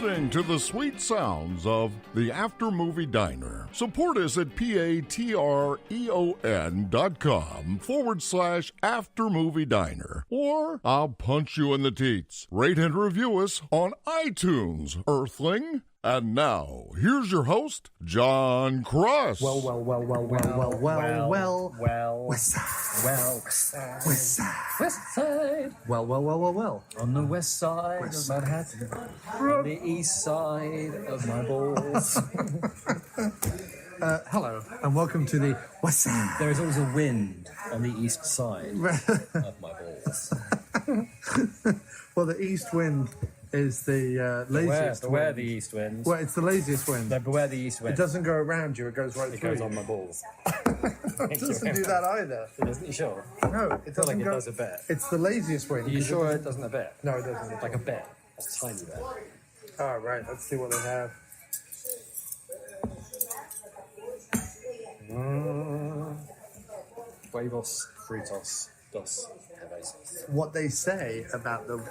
listening to the sweet sounds of the After Movie Diner. Support us at patreon.com/After Movie Diner. Or I'll punch you in the teats. Rate and review us on iTunes, Earthling. And now, here's your host, John Cross. Well. West side. Well. On the west side of Manhattan. On the east side of my balls. Hello, and welcome to the West Side. There is always a wind on the east side of my balls. Well, the east wind is the laziest Beware wind. the east wind. Well, it's the laziest wind. No, beware the east wind. It doesn't go around you, it goes right It through goes you. on my balls. It doesn't do that either. It doesn't, you sure? No, it I feel doesn't like it go. does a bit. It's the laziest wind. Are you sure it doesn't a bit? No, it doesn't. Like a bit. A tiny bit. Oh, right, let's see what they have. Huevos fritos dos cervezas. What they say about the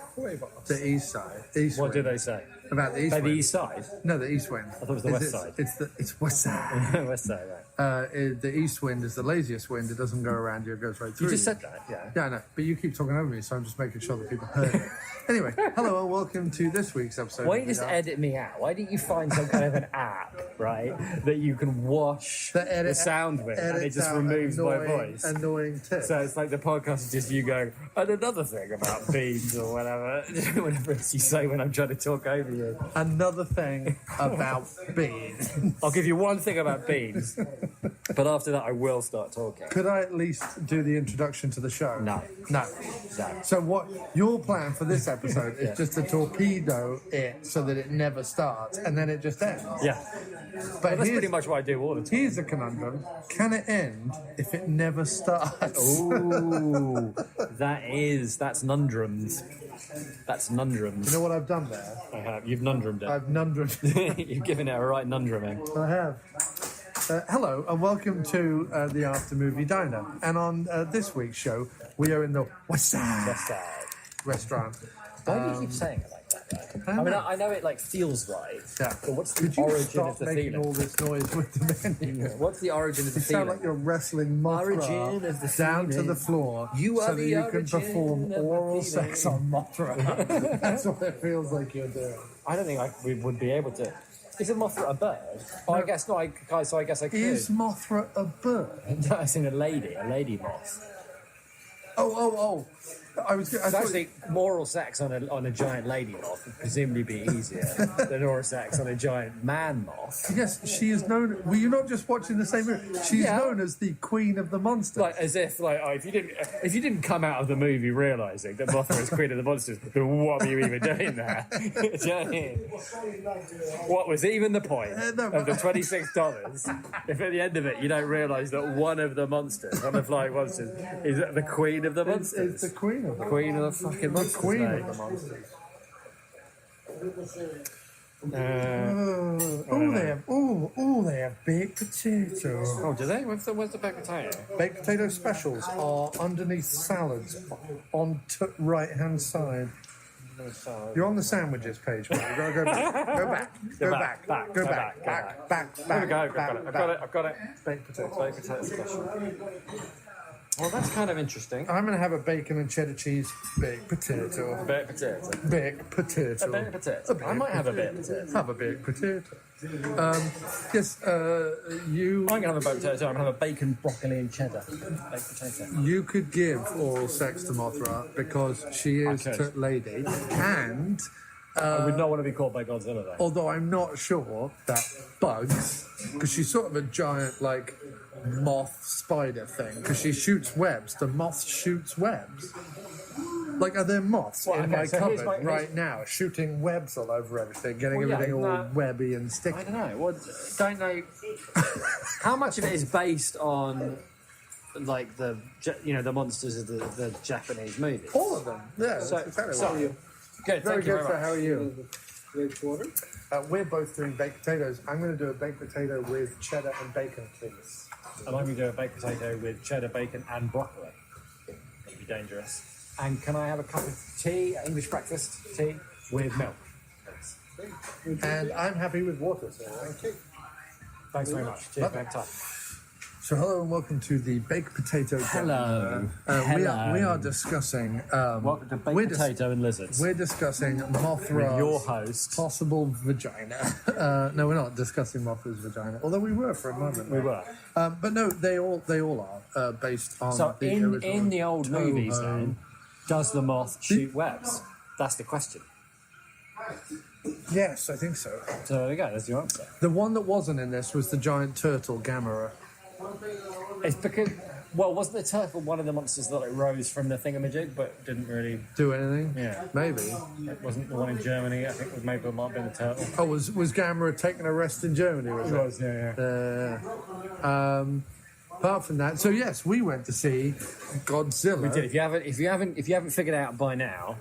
east side. East What do wind. they say? About the east By wind. the east side? No, the east wind. I thought it was the west side. It's west side. West side, right. The east wind is the laziest wind. It doesn't go around you, it goes right through You just said that, yeah. Yeah, I know. But you keep talking over me, so I'm just making sure that people heard it. Anyway, hello and welcome to this week's episode. Why of don't you just the edit me out? Why don't you find some kind of an app, right, that you can wash the sound with, and it just removes my voice? Annoying tip. So it's like the podcast is just you going, and another thing about beans or whatever, whatever it is you say when I'm trying to talk over you. Another thing about beans. I'll give you one thing about beans, but after that I will start talking. Could I at least do the introduction to the show? No. No. So what your plan for this episode is Yeah. just to torpedo it so that it never starts and then it just ends. Yeah. But That's pretty much what I do all the time. here's a conundrum. Can it end if it never starts? Ooh, that's nundrums. That's nundrums. You know what I've done there? I have. You've nundrumed it. I've nundrumed. You've given it a right nundruming. I have. Hello and welcome to the After Movie Diner. And on this week's show, we are in the West Side West side. restaurant. Why do you keep saying it like that? Right? I mean, I know it like feels right. Yeah. But what's the Could you origin stop of the making feeling? all this noise with the menu? What's the origin of the You feeling? sound like you're wrestling Mothra Origin of the down to feeling. the floor You are so that the you can origin perform of the oral feeling. sex on Mothra. That's what it feels like you're doing. I don't think we would be able to. Is a Mothra a bird? Oh, I guess not. So I guess I could. Is Mothra a bird? No, I seen a lady moth. Oh. I It's thought- actually oral sex on a giant lady moth would presumably be easier than oral sex on a giant man moth. Yes, she is known. Were you not just watching the same movie? She's Yeah. known as the Queen of the Monsters. Like as if if you didn't come out of the movie realizing that Mothra is Queen of the Monsters, then what were you even doing there? Do you know what I mean? What was even the point No, of the $26 if at the end of it you don't realize that one of the monsters, one of the flying monsters, is the Queen of the Monsters? It's the Queen of the Queen of the fucking monsters. Queen mate. of the Monsters. They have baked potatoes. Oh, do they? Where's the baked potato? Baked potato specials are underneath salads on right hand side. You're on the sandwiches page, mate. You've got to go back. Go back. Go back. Go back. Back. There we go. I've got it. Baked potatoes. Baked potato special. Well, that's kind of interesting. I'm going to have a bacon and cheddar cheese baked potato. Baked potato. Baked potato. A baked potato. I might have a baked potato. Have a baked potato. Yes, you. I'm going to have a baked potato. I'm going to have a bacon, broccoli, and cheddar baked potato. You could give oral sex to Mothra because she is I could. lady, and I would not want to be caught by Godzilla, though. although I'm not sure that bugs, because she's sort of a giant like moth spider thing, because she shoots webs. The moth shoots webs. Like, are there moths Well, in okay, my so cupboard here's right now, shooting webs all over everything, getting Well, yeah, everything all no. webby and sticky? I don't know. What? Don't know. How much of it is based on, like the monsters of the Japanese movies? All of them. Yeah, So, that's exactly so what you. good. Very Thank you good. very So much. how are you? We're both doing baked potatoes. I'm going to do a baked potato with cheddar and bacon, please. And I'm going to do a baked potato with cheddar, bacon, and broccoli. It'd be dangerous. And can I have a cup of tea, English breakfast tea, with milk? Please. And I'm happy with water, so thank you. Thanks very much. Cheers, back time. So hello and welcome to the baked potato. Hello. We are discussing. Welcome to Baked Potato and Lizards. We're discussing Mothra's With your host. possible vagina. No, we're not discussing Mothra's vagina. Although we were for a moment. We were. But no, they all are based on. So the in original the old Toho. movies, then, does the moth shoot webs? That's the question. Yes, I think so. So there you go. That's your answer. The one that wasn't in this was the giant turtle Gamera. It's because, well, wasn't the turtle one of the monsters that like rose from the thingamajig, but didn't really Do anything? Yeah. Maybe. It wasn't the one in Germany. I think it was maybe it might have been the turtle. Oh, was Gamera taking a rest in Germany? Was it? Yeah. Apart from that, so yes, we went to see Godzilla. We did. If you haven't figured out by now,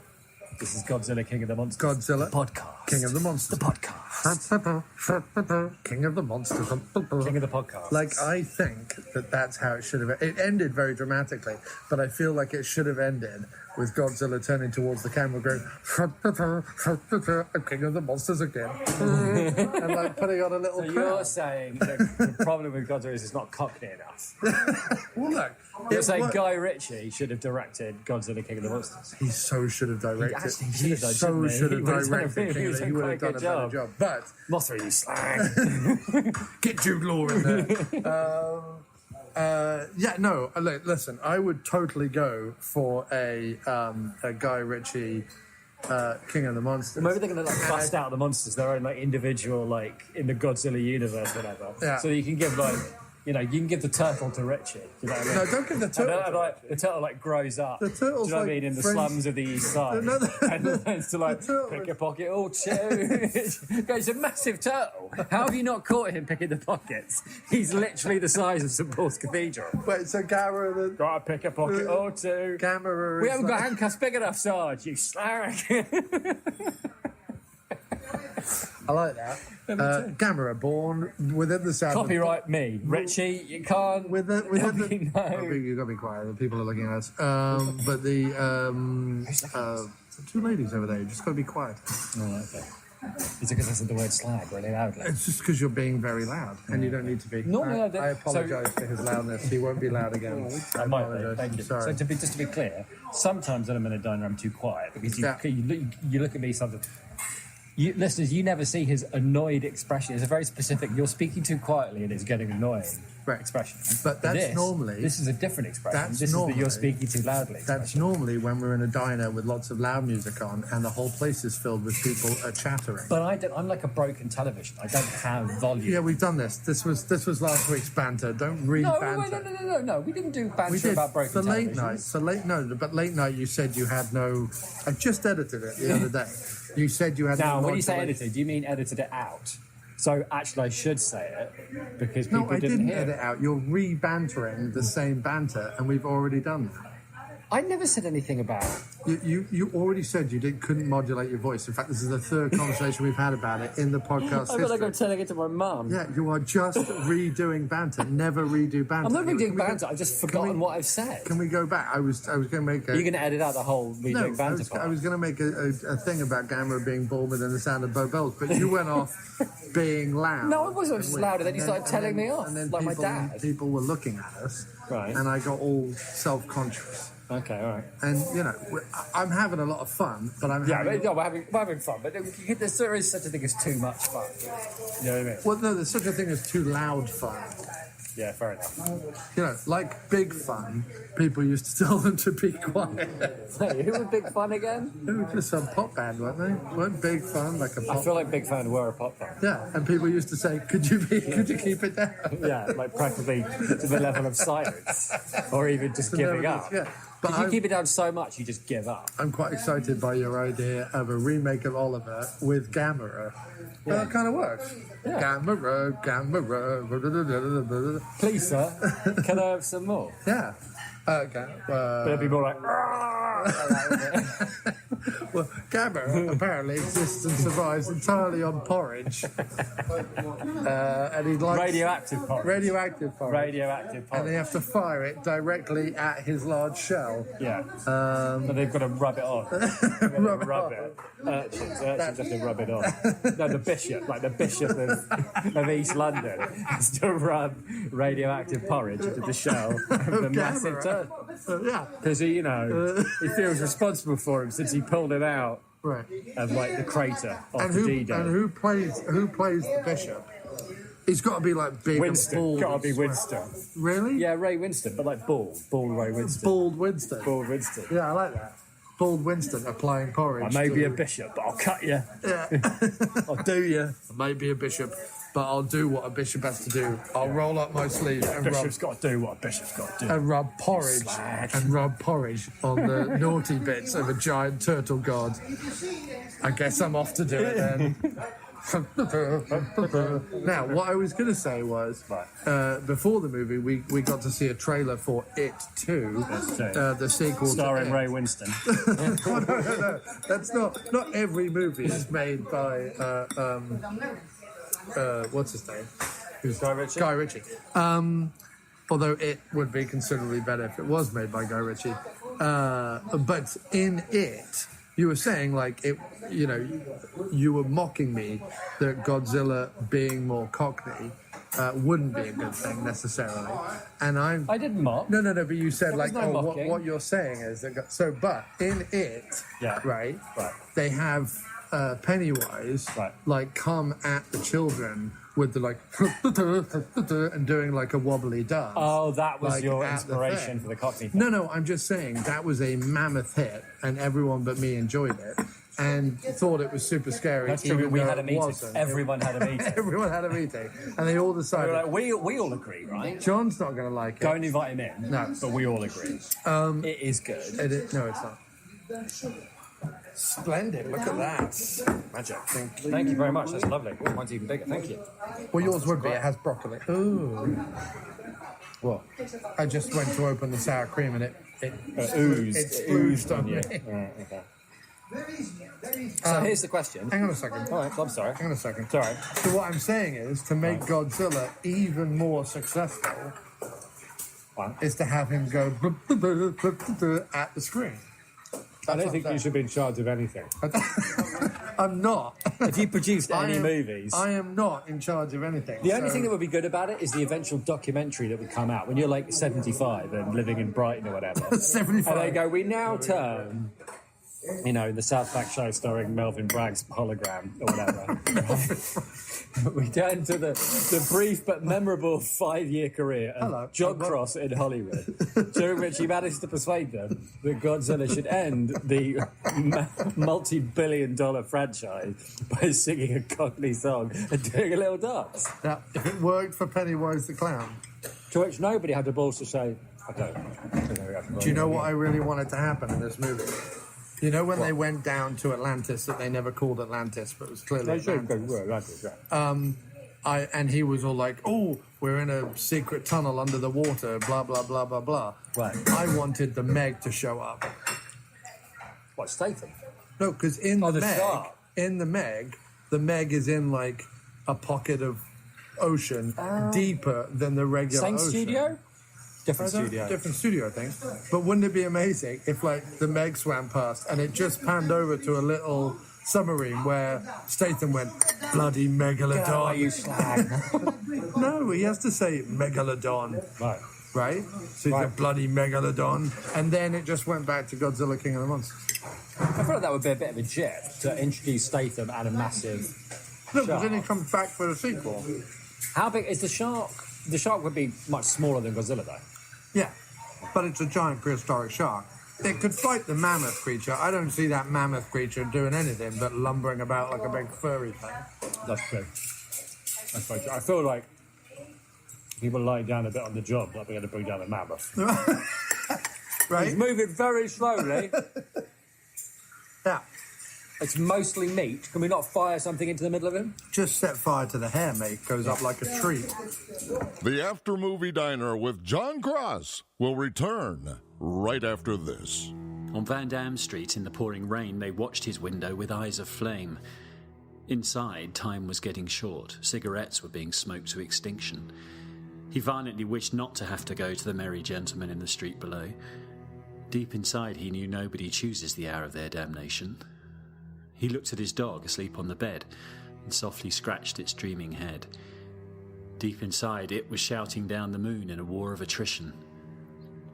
this is Godzilla, King of the Monsters. Godzilla, the podcast. King of the Monsters. The podcast. King of the Monsters. King of the podcast. Like, I think that's how it should have. It ended very dramatically, but I feel like it should have ended with Godzilla turning towards the camera, going, "King of the Monsters again," and like putting on a little. So crown. you're saying that the problem with Godzilla is it's not cockney enough. Well, look, You're saying Guy Ritchie should have directed Godzilla, King of the Monsters. He so should have directed. actually He should have done, so shouldn't he? should have He would have done a directed. really- He would have done a quite better good job. But Mothra, you slag. get Jude Law in there. Yeah, no. Listen, I would totally go for a Guy Ritchie King of the Monsters. Maybe they're going to like bust out the monsters, their own like individual, like in the Godzilla universe, whatever. Yeah. So you can give like, you can give the turtle to Richie. You know what I mean? No, don't give the turtle. And, like, the turtle like grows up. The turtle's do you know what I like mean? In the friends- slums of the east side, No, and learns to like turtle pick is- a pocket or two. He's a massive turtle. How have you not caught him picking the pockets? He's literally the size of St Paul's Cathedral. Wait, so Gamera, Gotta pick a pocket or two. Gamera. We is haven't got like- handcuffs big enough, Sarge. You slag. I like that. Gamera, born within the south. Copyright me, Richie. You can't. Within the. No. You've got to be quiet. The people are looking at us. But the two ladies over there. You just got to be quiet. Oh, okay. Is it because I said the word slag really loudly? It's just because you're being very loud, and you don't need to be. Normally I don't. I apologise for his loudness. He won't be loud again. I might be. apologise. Thank you. Sorry. So just to be clear, sometimes when I'm in a diner, I'm too quiet because Yeah. you look at me sometimes. Listeners, you never see his annoyed expression. It's a very specific. You're speaking too quietly, and it's getting annoying. Right. Expression. But that's this, normally- This is a different expression. That's this is that normally- you're speaking too loudly. That's normally when we're in a diner with lots of loud music on, and the whole place is filled with people chattering. But I'm like a broken television. I don't have volume. Yeah, we've done this. This was last week's banter. Don't No, re-banter. no. We didn't do banter We did about broken for late televisions. night. For late but late night you said you had no. I just edited it the other day. You said you had Now, no. when you say modulation. edited, do you mean edited it out? So actually, I should say it because people No, I didn't hear edit it. out. You're re-bantering the same banter, and we've already done that. I never said anything about. You already said you couldn't modulate your voice. In fact, this is the third conversation we've had about it in the podcast I feel like I'm history. telling it to my mum. Yeah, you are just redoing banter. Never redo banter. I'm not Can redoing we go- banter. I've just can forgotten we- what I've said. Can we go back? I was going to make a. You're going to edit out the whole redoing No, banter part. I was going to make a thing about Gamera being born within the sound of Bow Bells, but you went off being loud. No, I wasn't. I was just louder. Then you And started telling me off, and then like my people, dad. People were looking at us, Right. and I got all self-conscious. Okay, all right. And I'm having a lot of fun, but I'm Yeah, having. we're having fun, but there is such a thing as too much fun. You know what I mean? Well, no, there's such a thing as too loud fun. Yeah, fair enough. Like big fun, people used to tell them to be quiet. Hey, who was Big Fun again? They were just some pop band, weren't they? Weren't Big Fun like a pop? I feel like Big Fun were a pop band. Yeah, and people used to say, "Could you keep it down?" Yeah, like practically to the level of silence, or even just giving up. Yeah, but If you keep it down so much, you just give up. I'm quite excited by your idea of a remake of Oliver with Gamera. Well, that kind of works. Yeah. Gamera. Please, sir, can I have some more? Yeah. Okay. But it'd be more like. Well, Gamma apparently exists and survives entirely on porridge. And he likes Radioactive porridge. radioactive porridge. Radioactive porridge. And they have to fire it directly at his large shell. Yeah. But they've got to rub it off. Rub it. Urchins have to rub it off. No, the bishop of East London has to rub radioactive porridge into the shell of the massive turtle. Yeah. Because he feels responsible for him since he pulled him out Right. of like the crater off And the who D-Day. plays the bishop? He's got to be like big Winston. and bald. Gotta and be sweaty. Winston. Really? Yeah, Ray Winston, but like bald Ray Winston. Bald Winston. Bald Winston. Yeah, I like that. Bald Winston applying porridge. I may be a to- bishop, but I'll cut you. Yeah. I'll do you. I may be a bishop, but I'll do what a bishop has to do. I'll roll up my sleeve and Bishop's got to do what a bishop's got to do. rub porridge Slag. and rub porridge on the naughty bits of a giant turtle god. I guess I'm off to do it then. Now, what I was going to say was, before the movie, we got to see a trailer for It 2, the sequel Starring to Ray It. Winston. No. That's not every movie is made by what's his name? Who's Guy Ritchie? Guy Ritchie. Although it would be considerably better if it was made by Guy Ritchie. But in it, you were saying like it, you were mocking me that Godzilla being more cockney wouldn't be a good thing necessarily. And I didn't mock. No, but you said like, no oh, mocking. what you're saying is that but in it, right, they have Pennywise like come at the children with the like and doing like a wobbly dance. Oh, that was like, your at the inspiration thing. for the cockney thing. No, I'm just saying that was a mammoth hit, and everyone but me enjoyed it and thought it was super scary. That's true. even We though had a it meeting. wasn't. Everyone had a meeting. Everyone had a meeting, and they all We decided. were like, we all agree, right? John's not going to like it. Don't invite him in. No. But we all agree. It is good. No, it's not. Splendid. Look at that. Magic. Thank you very much. That's lovely. Mine's even bigger. Thank you. Well, yours would be. It has broccoli. Ooh. What? I just went to open the sour cream and it Oozed. It Oozed splooged on you. me. Right, okay. So here's the question. Hang on a second. All right, I'm sorry. Hang on a second. It's all right. So what I'm saying is to make Godzilla even more successful is to have him go at the screen. I don't think you should be in charge of anything. I'm not. If you produced any am- movies... I am not in charge of anything. The only thing that would be good about it is the eventual documentary that would come out when you're like 75 and living in Brighton or whatever. 75. And they go, we now turn, the South Park show starring Melvin Bragg's hologram or whatever. We turn to the brief but memorable 5-year career of John Cross in Hollywood, during which he managed to persuade them that Godzilla should end the multi-billion-dollar franchise by singing a Cockney song and doing a little dance. Now, if it worked for Pennywise the Clown, To which nobody had the balls to say, I don't. do you know what I really wanted to happen in this movie? You know when they went down to Atlantis that they never called Atlantis, but it was clearly Atlantis. And he was all like, "Oh, we're in a secret tunnel under the water, blah blah blah blah blah." Right. I wanted the Meg to show up. What, Statham? No, because in the shark. Meg, the Meg is in like a pocket of ocean deeper than the regular Same ocean. studio? Different studio. Different studio, I think. But wouldn't it be amazing if, like, the Meg swam past and it just panned over to a little submarine where Statham went, bloody megalodon. you slag. No, he has to say megalodon. Right. Right? So he's a bloody megalodon. And then it just went back to Godzilla King of the Monsters. I feel like that would be a bit of a jet to introduce Statham and a massive No, but shark. then he comes back for a sequel. How big is the shark? The shark would be much smaller than Godzilla, though. Yeah, but it's a giant prehistoric shark. It could fight the mammoth creature. I don't see that mammoth creature doing anything but lumbering about like a big furry thing. That's true. That's very true. I feel like people lying down a bit on the job, not being able to bring down a mammoth. Right? He's moving very slowly. Yeah. It's mostly meat. Can we not fire something into the middle of him? Just set fire to the hair, mate. Goes up like a tree. The After Movie Diner with John Cross will return right after this. On Van Dam Street in the pouring rain, they watched his window with eyes of flame. Inside, time was getting short. Cigarettes were being smoked to extinction. He violently wished not to have to go to the merry gentleman in the street below. Deep inside, he knew nobody chooses the hour of their damnation. He looked at his dog asleep on the bed and softly scratched its dreaming head. Deep inside, it was shouting down the moon in a war of attrition.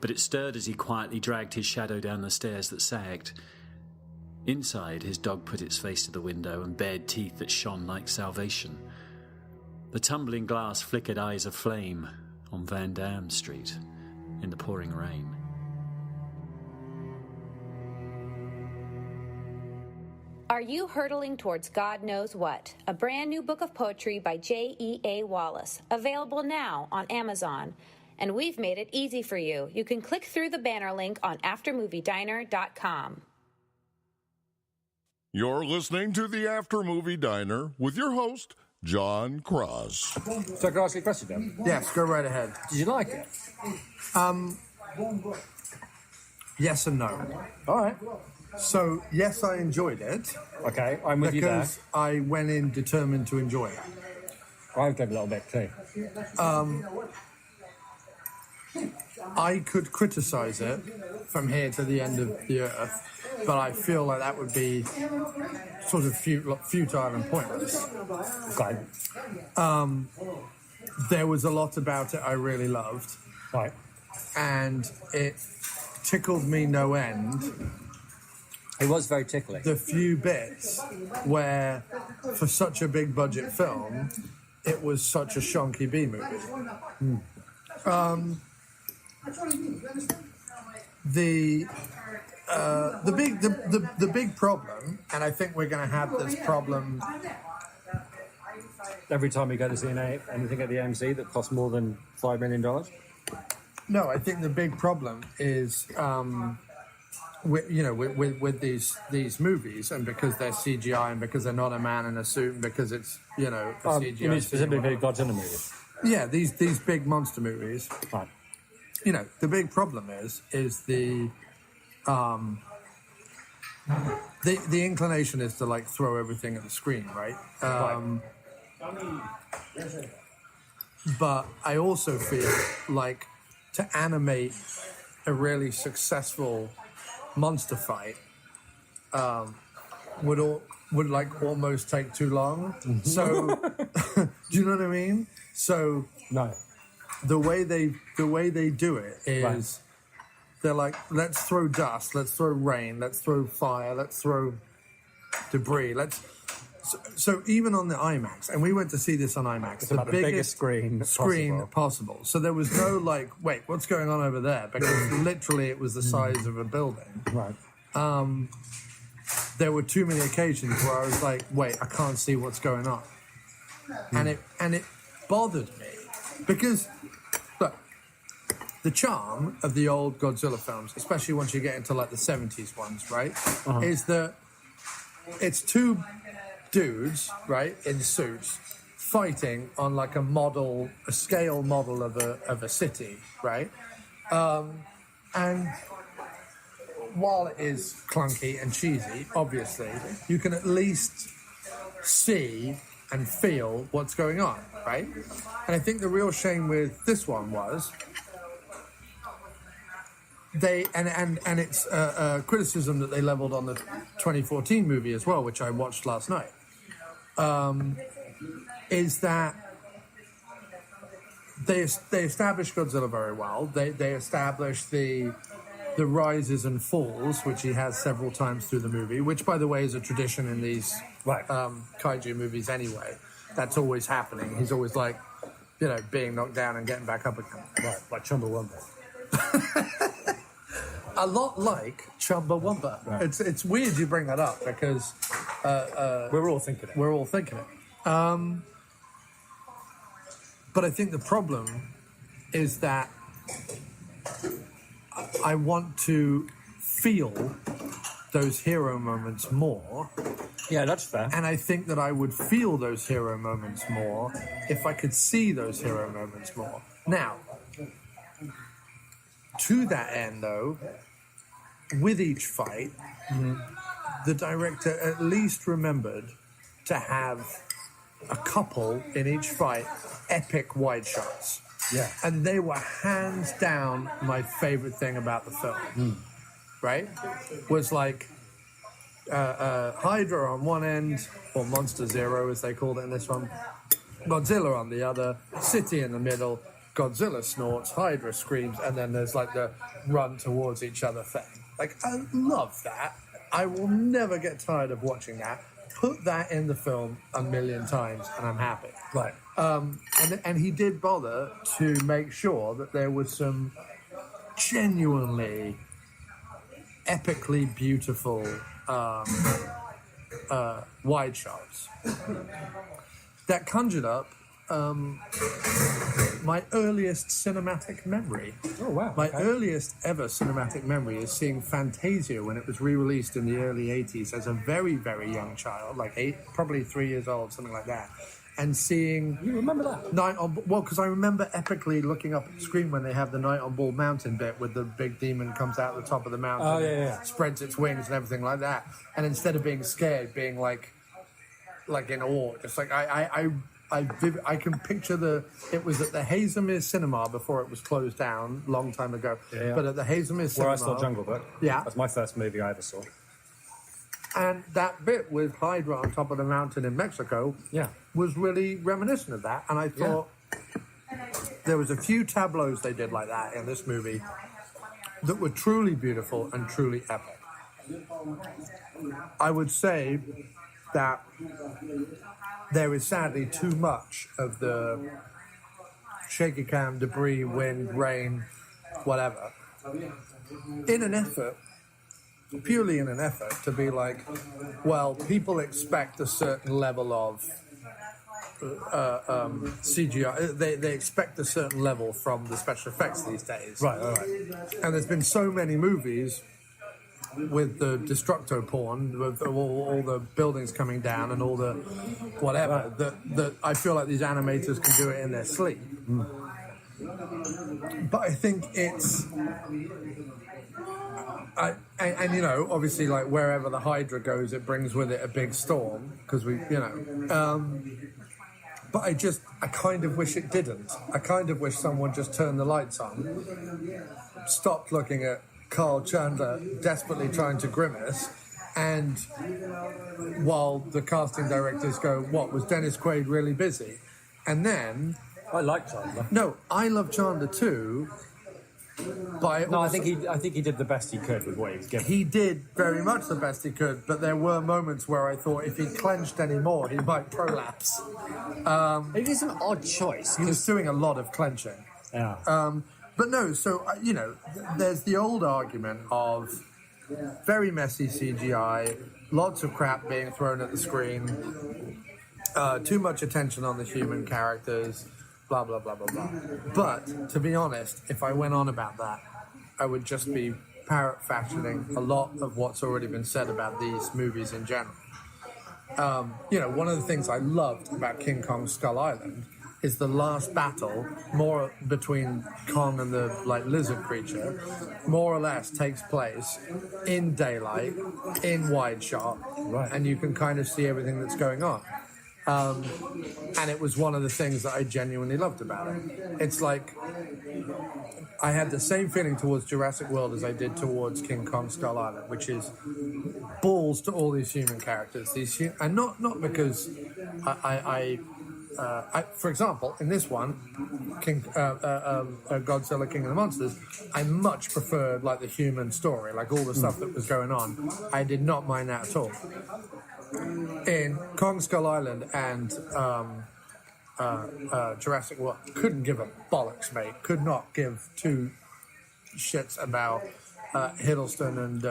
But it stirred as he quietly dragged his shadow down the stairs that sagged. Inside, his dog put its face to the window and bared teeth that shone like salvation. The tumbling glass flickered eyes of flame on Van Dam Street in the pouring rain. Are You Hurtling Towards God Knows What? A brand new book of poetry by J.E.A. Wallace, available now on Amazon. And we've made it easy for you. You can click through the banner link on aftermoviediner.com. You're listening to the After Movie Diner with your host, John Cross. So I can ask you a question, Dan? Yes, go right ahead. Did you like it? Yes and no. All right. So, yes, I enjoyed it. Okay, I'm with you there. Because I went in determined to enjoy it. I gave a little bit too. I could criticize it from here to the end of the earth, but I feel like that would be sort of futile and pointless. Okay. There was a lot about it I really loved, Right. and it tickled me no end. It was very tickly. The few bits where, for such a big budget film, it was such a shonky B movie. The big problem, and I think we're going to have this problem Every time we go to see anything at the AMC that costs more than $5 million? No, I think the big problem is, with these movies, and because they're CGI, and because they're not a man in a suit, and because it's a CGI. You mean specifically Godzilla movies? Yeah, these big monster movies. Right. The big problem is the inclination is to like throw everything at the screen, right? But I also feel like to animate a really successful monster fight would like almost take too long. So do you know what I mean? So No. the way they do it is Right. They're like, let's throw dust, let's throw rain, let's throw fire, let's throw debris, so even on the IMAX, and we went to see this on IMAX, It's about the biggest screen possible. So there was no like, wait, what's going on over there? Because literally it was the size of a building. Right. There were too many occasions where I was like, wait, I can't see what's going on. And it bothered me because look, the charm of the old Godzilla films, especially once you get into like the 70s ones, right, is that it's two dudes, right, in suits fighting on like a scale model of a city, right? And while it is clunky and cheesy, obviously, you can at least see and feel what's going on, right? And I think the real shame with this one was and it's a criticism that they leveled on the 2014 movie as well, which I watched last night, is that they established Godzilla very well. They established the rises and falls, which he has several times through the movie, which, by the way, is a tradition in these kaiju movies anyway. That's always happening. He's always like, being knocked down and getting back up again. Right, like Chumbawamba. A lot like Chumbawamba. Right. It's weird you bring that up because we're all thinking it. We're all thinking it. But I think the problem is that I want to feel those hero moments more. Yeah, that's fair. And I think that I would feel those hero moments more if I could see those hero moments more. Now, to that end, though, with each fight, the director at least remembered to have a couple in each fight epic wide shots. Yeah. And they were hands down my favorite thing about the film. Right? Was like Hydra on one end, or Monster Zero as they called it in this one, Godzilla on the other, City in the middle, Godzilla snorts, Hydra screams, and then there's like the run towards each other thing. Like, I love that. I will never get tired of watching that. Put that in the film a million times and I'm happy. Right. And he did bother to make sure that there was some genuinely epically beautiful wide shots that conjured up my earliest cinematic memory. Oh, wow. My earliest ever cinematic memory is seeing Fantasia when it was re-released in the early 80s as a very, very young child, like probably 3 years old, something like that. And seeing... You remember that? Well, because I remember epically looking up at the screen when they have the Night on Bald Mountain bit with the big demon comes out the top of the mountain and spreads its wings and everything like that. And instead of being scared, being like in awe. Just like I can picture it was at the Hazemere Cinema before it was closed down a long time ago. Yeah. But at the Hazemere Cinema... Where I saw Jungle Book. Yeah. That's my first movie I ever saw. And that bit with Hydra on top of the mountain in Mexico was really reminiscent of that. And I thought there was a few tableaus they did like that in this movie that were truly beautiful and truly epic. I would say that there is sadly too much of the shaky cam, debris, wind, rain, whatever, purely in an effort to be like, well, people expect a certain level of CGI. They expect a certain level from the special effects these days. Right. And there's been so many movies with the destructo porn, with all the buildings coming down and all the whatever, that I feel like these animators can do it in their sleep. But I think it's... And you know, obviously, like wherever the Hydra goes, it brings with it a big storm because but I kind of wish it didn't. I kind of wish someone just turned the lights on, stopped looking at Kyle Chandler desperately trying to grimace, and while the casting directors go, "What, was Dennis Quaid really busy?" And then I like Chandler. No, I love Chandler too. But I think he did the best he could with what he was given. He did very much the best he could, but there were moments where I thought if he clenched any more, he might prolapse. It is an odd choice. He was doing a lot of clenching. Yeah. But no, so, there's the old argument of very messy CGI, lots of crap being thrown at the screen, too much attention on the human characters, blah, blah, blah, blah, blah. But, to be honest, if I went on about that, I would just be parrot-fashioning a lot of what's already been said about these movies in general. One of the things I loved about King Kong Skull Island is the last battle, more between Kong and the lizard creature, more or less takes place in daylight, in wide shot, and you can kind of see everything that's going on. And it was one of the things that I genuinely loved about it. It's like I had the same feeling towards Jurassic World as I did towards King Kong Skull Island, which is balls to all these human characters. And not because for example, in this one, Godzilla King of the Monsters, I much preferred the human story, all the stuff that was going on. I did not mind that at all. In Kong Skull Island and Jurassic World, couldn't give a bollocks, mate. Could not give two shits about Hiddleston and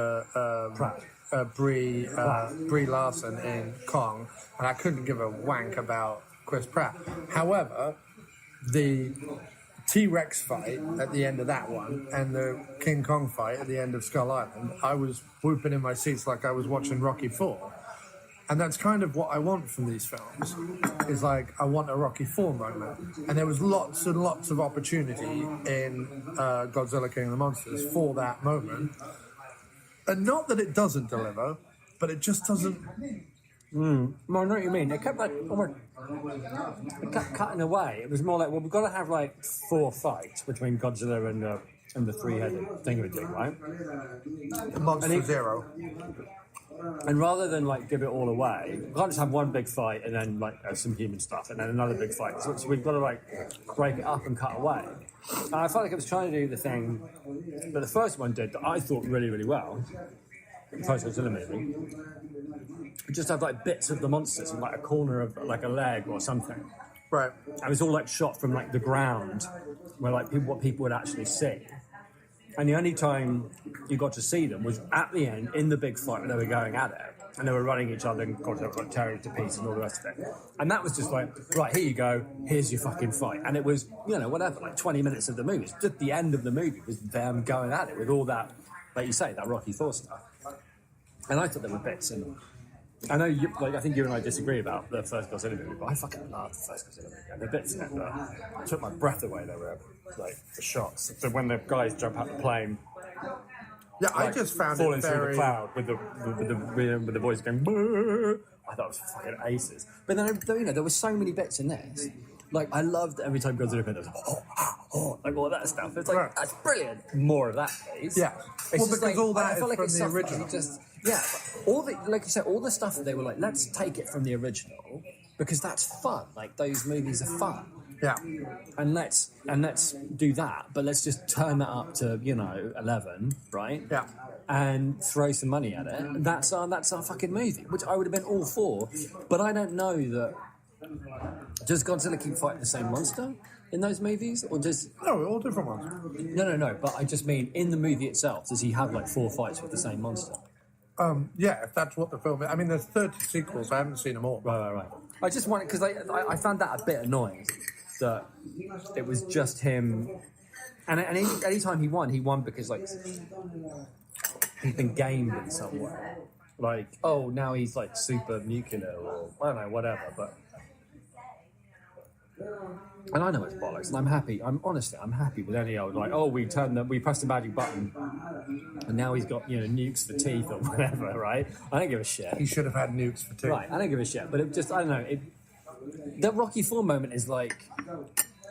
Brie Larson in Kong, and I couldn't give a wank about Chris Pratt. However, the T-Rex fight at the end of that one and the King Kong fight at the end of Skull Island, I was whooping in my seats like I was watching Rocky IV. And that's kind of what I want from these films, is I want a Rocky IV moment. And there was lots and lots of opportunity in Godzilla King of the Monsters for that moment. And not that it doesn't deliver, but it just doesn't. Well, I know what you mean. It kept like almost, it kept cutting away. It was more like, well, we've got to have like 4 fights between Godzilla and the 3-headed thingamajig, right? Monster Zero. And rather than like give it all away, we can't just have one big fight and then like some human stuff and then another big fight. So we've got to like break it up and cut away. And I felt like it was trying to do the thing that the first one did that I thought really, really well. The first Godzilla movie. It just had like bits of the monsters and like a corner of like a leg or something. Right. And it was all like shot from like the ground, where like what people would actually see. And the only time you got to see them was at the end in the big fight when they were going at it. And they were running each other and got tearing to pieces and all the rest of it. And that was just like, right, here you go, here's your fucking fight. And it was, you know, whatever, like 20 minutes of the movie. Just the end of the movie was them going at it with all that, like you say, that Rocky IV stuff. And I thought there were bits, and I know, I think you and I disagree about the first Godzilla movie, but I fucking loved the first Godzilla movie. And the bits in it that took my breath away, they were like the shots. So when the guys jump out the plane, Yeah, like, I just found falling it through very. the cloud with the voice going. Brrr. I thought it was fucking aces. But then, you know, there were so many bits in this. Like, I loved every time Godzilla came, there was like all that stuff. It's like, Right. that's brilliant. More of that, please. Yeah. It's Well, just because like, all that I is feel like from it's the stuff that original. you just, yeah. All the, like you said, all the stuff that they were like, let's take it from the original because that's fun. Like, those movies are fun. Yeah. And let's do that, but let's just turn that up to, you know, 11, right? Yeah. And throw some money at it. That's our fucking movie, which I would have been all for. But I don't know that. Does Godzilla keep fighting the same monster in those movies, or does? No, all different ones. No. But I just mean in the movie itself, does he have like 4 fights with the same monster? Yeah, if that's what the film is. I mean, there's 30 sequels. I haven't seen them all. Right. I just wanted because I found that a bit annoying that it was just him, and any time he won because like he's been gamed in some way. Like, oh, now he's like super nuclear or I don't know, whatever. But and I know it's bollocks, and I'm happy. I'm happy with any old like, oh, we pressed the magic button, and now he's got, you know, nukes for teeth or whatever, right? I don't give a shit. He should have had nukes for two. Right, I don't give a shit. But it just, I don't know. That Rocky IV moment is like,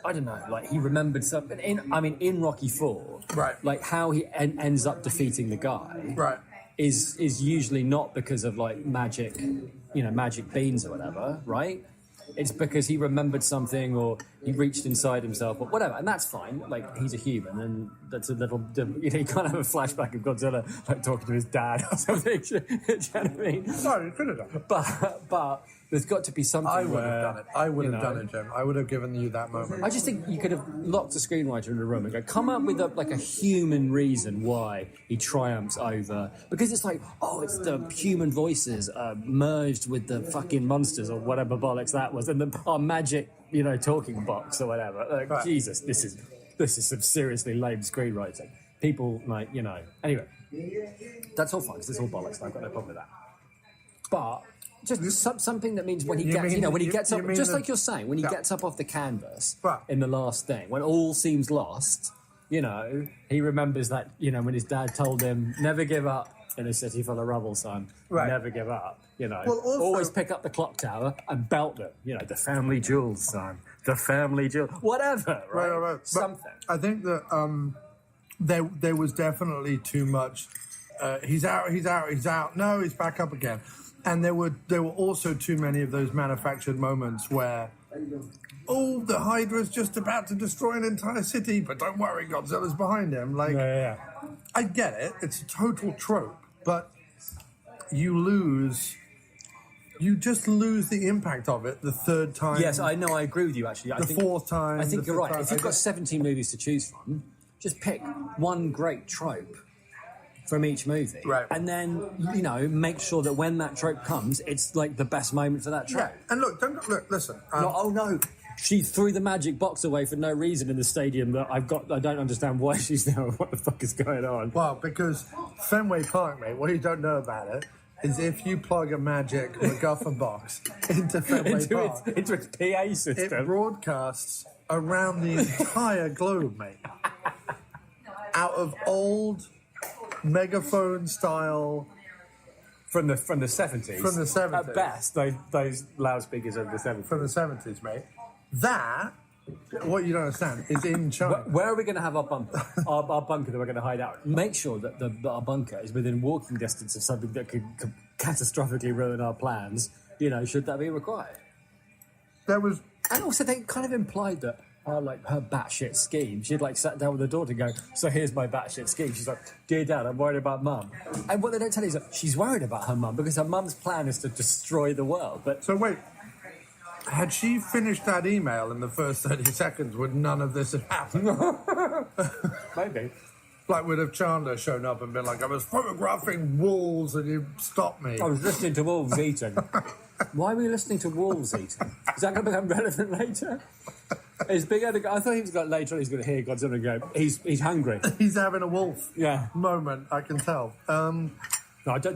I don't know, like he remembered something. In Rocky IV, Right. like how he ends up defeating the guy, Right. is usually not because of like magic, you know, magic beans or whatever, right? It's because he remembered something or he reached inside himself or whatever, and that's fine. Like, he's a human, and that's a little, you know, you can't have a flashback of Godzilla like talking to his dad or something. Do you know what I mean? No, you could have done it. But there's got to be something. I would have where, done it. I would you have know, done it, Jim. I would have given you that moment. I just think you could have locked a screenwriter in a room and go, come up with a human reason why he triumphs over, because it's like, oh, it's the human voices merged with the fucking monsters or whatever bollocks that was, and our magic, you know, talking box or whatever. Like, Right. Jesus, this is some seriously lame screenwriting. People, like, you know. Anyway, that's all fine, because it's all bollocks. I've got no problem with that. But just something that means when he gets, you know, when he gets up, just like you're saying, when he gets up off the canvas Right. in the last thing, when all seems lost, you know, he remembers that, you know, when his dad told him, never give up in a city full of rubble, son. Right. Never give up, you know. Well, also- always pick up the clock tower and belt them, you know, the family jewels, son. The family jewels. Whatever, right? Right. But Something. I think that there was definitely too much. He's out. No, he's back up again. And there were also too many of those manufactured moments where, oh, the Hydra's just about to destroy an entire city, but don't worry, Godzilla's behind him. Like, Yeah. I get it. It's a total trope, but you just lose the impact of it the third time. Yes, I know. I agree with you. Actually, I The think, fourth time, I think the you're fifth right. time, If you've I got just- 17 movies to choose from, just pick one great trope from each movie, Right. and then, you know, make sure that when that trope comes, it's like the best moment for that trope. And listen. Not, oh no, she threw the magic box away for no reason in the stadium that I don't understand why she's there. What the fuck is going on? Well, because Fenway Park, mate, what you don't know about it is if you plug a magic MacGuffin box into Fenway Park, into its PA it system. broadcasts around the entire globe, mate. Out of old megaphone style. From the 70s. From the 70s. At best, those loudspeakers of the 70s. From the 70s, mate. That, what you don't understand, is in China. Where are we going to have our bunker? our bunker that we're going to hide out. Make sure that our bunker is within walking distance of something that could catastrophically ruin our plans. You know, should that be required? There was... And also, they kind of implied that her batshit scheme. She'd sat down with her daughter and go, so here's my batshit scheme. She's like, dear Dad, I'm worried about Mum. And what they don't tell you is that she's worried about her mum because her mum's plan is to destroy the world. But so wait, had she finished that email in the first 30 seconds, would none of this have happened? Maybe. Would have Chandler shown up and been like, I was photographing wolves and you stopped me. I was listening to wolves eating. Why were you listening to wolves eating? Is that going to become relevant later? I thought he was later on he's going to hear Godzilla and go, he's hungry. He's having a wolf moment, I can tell. No, don't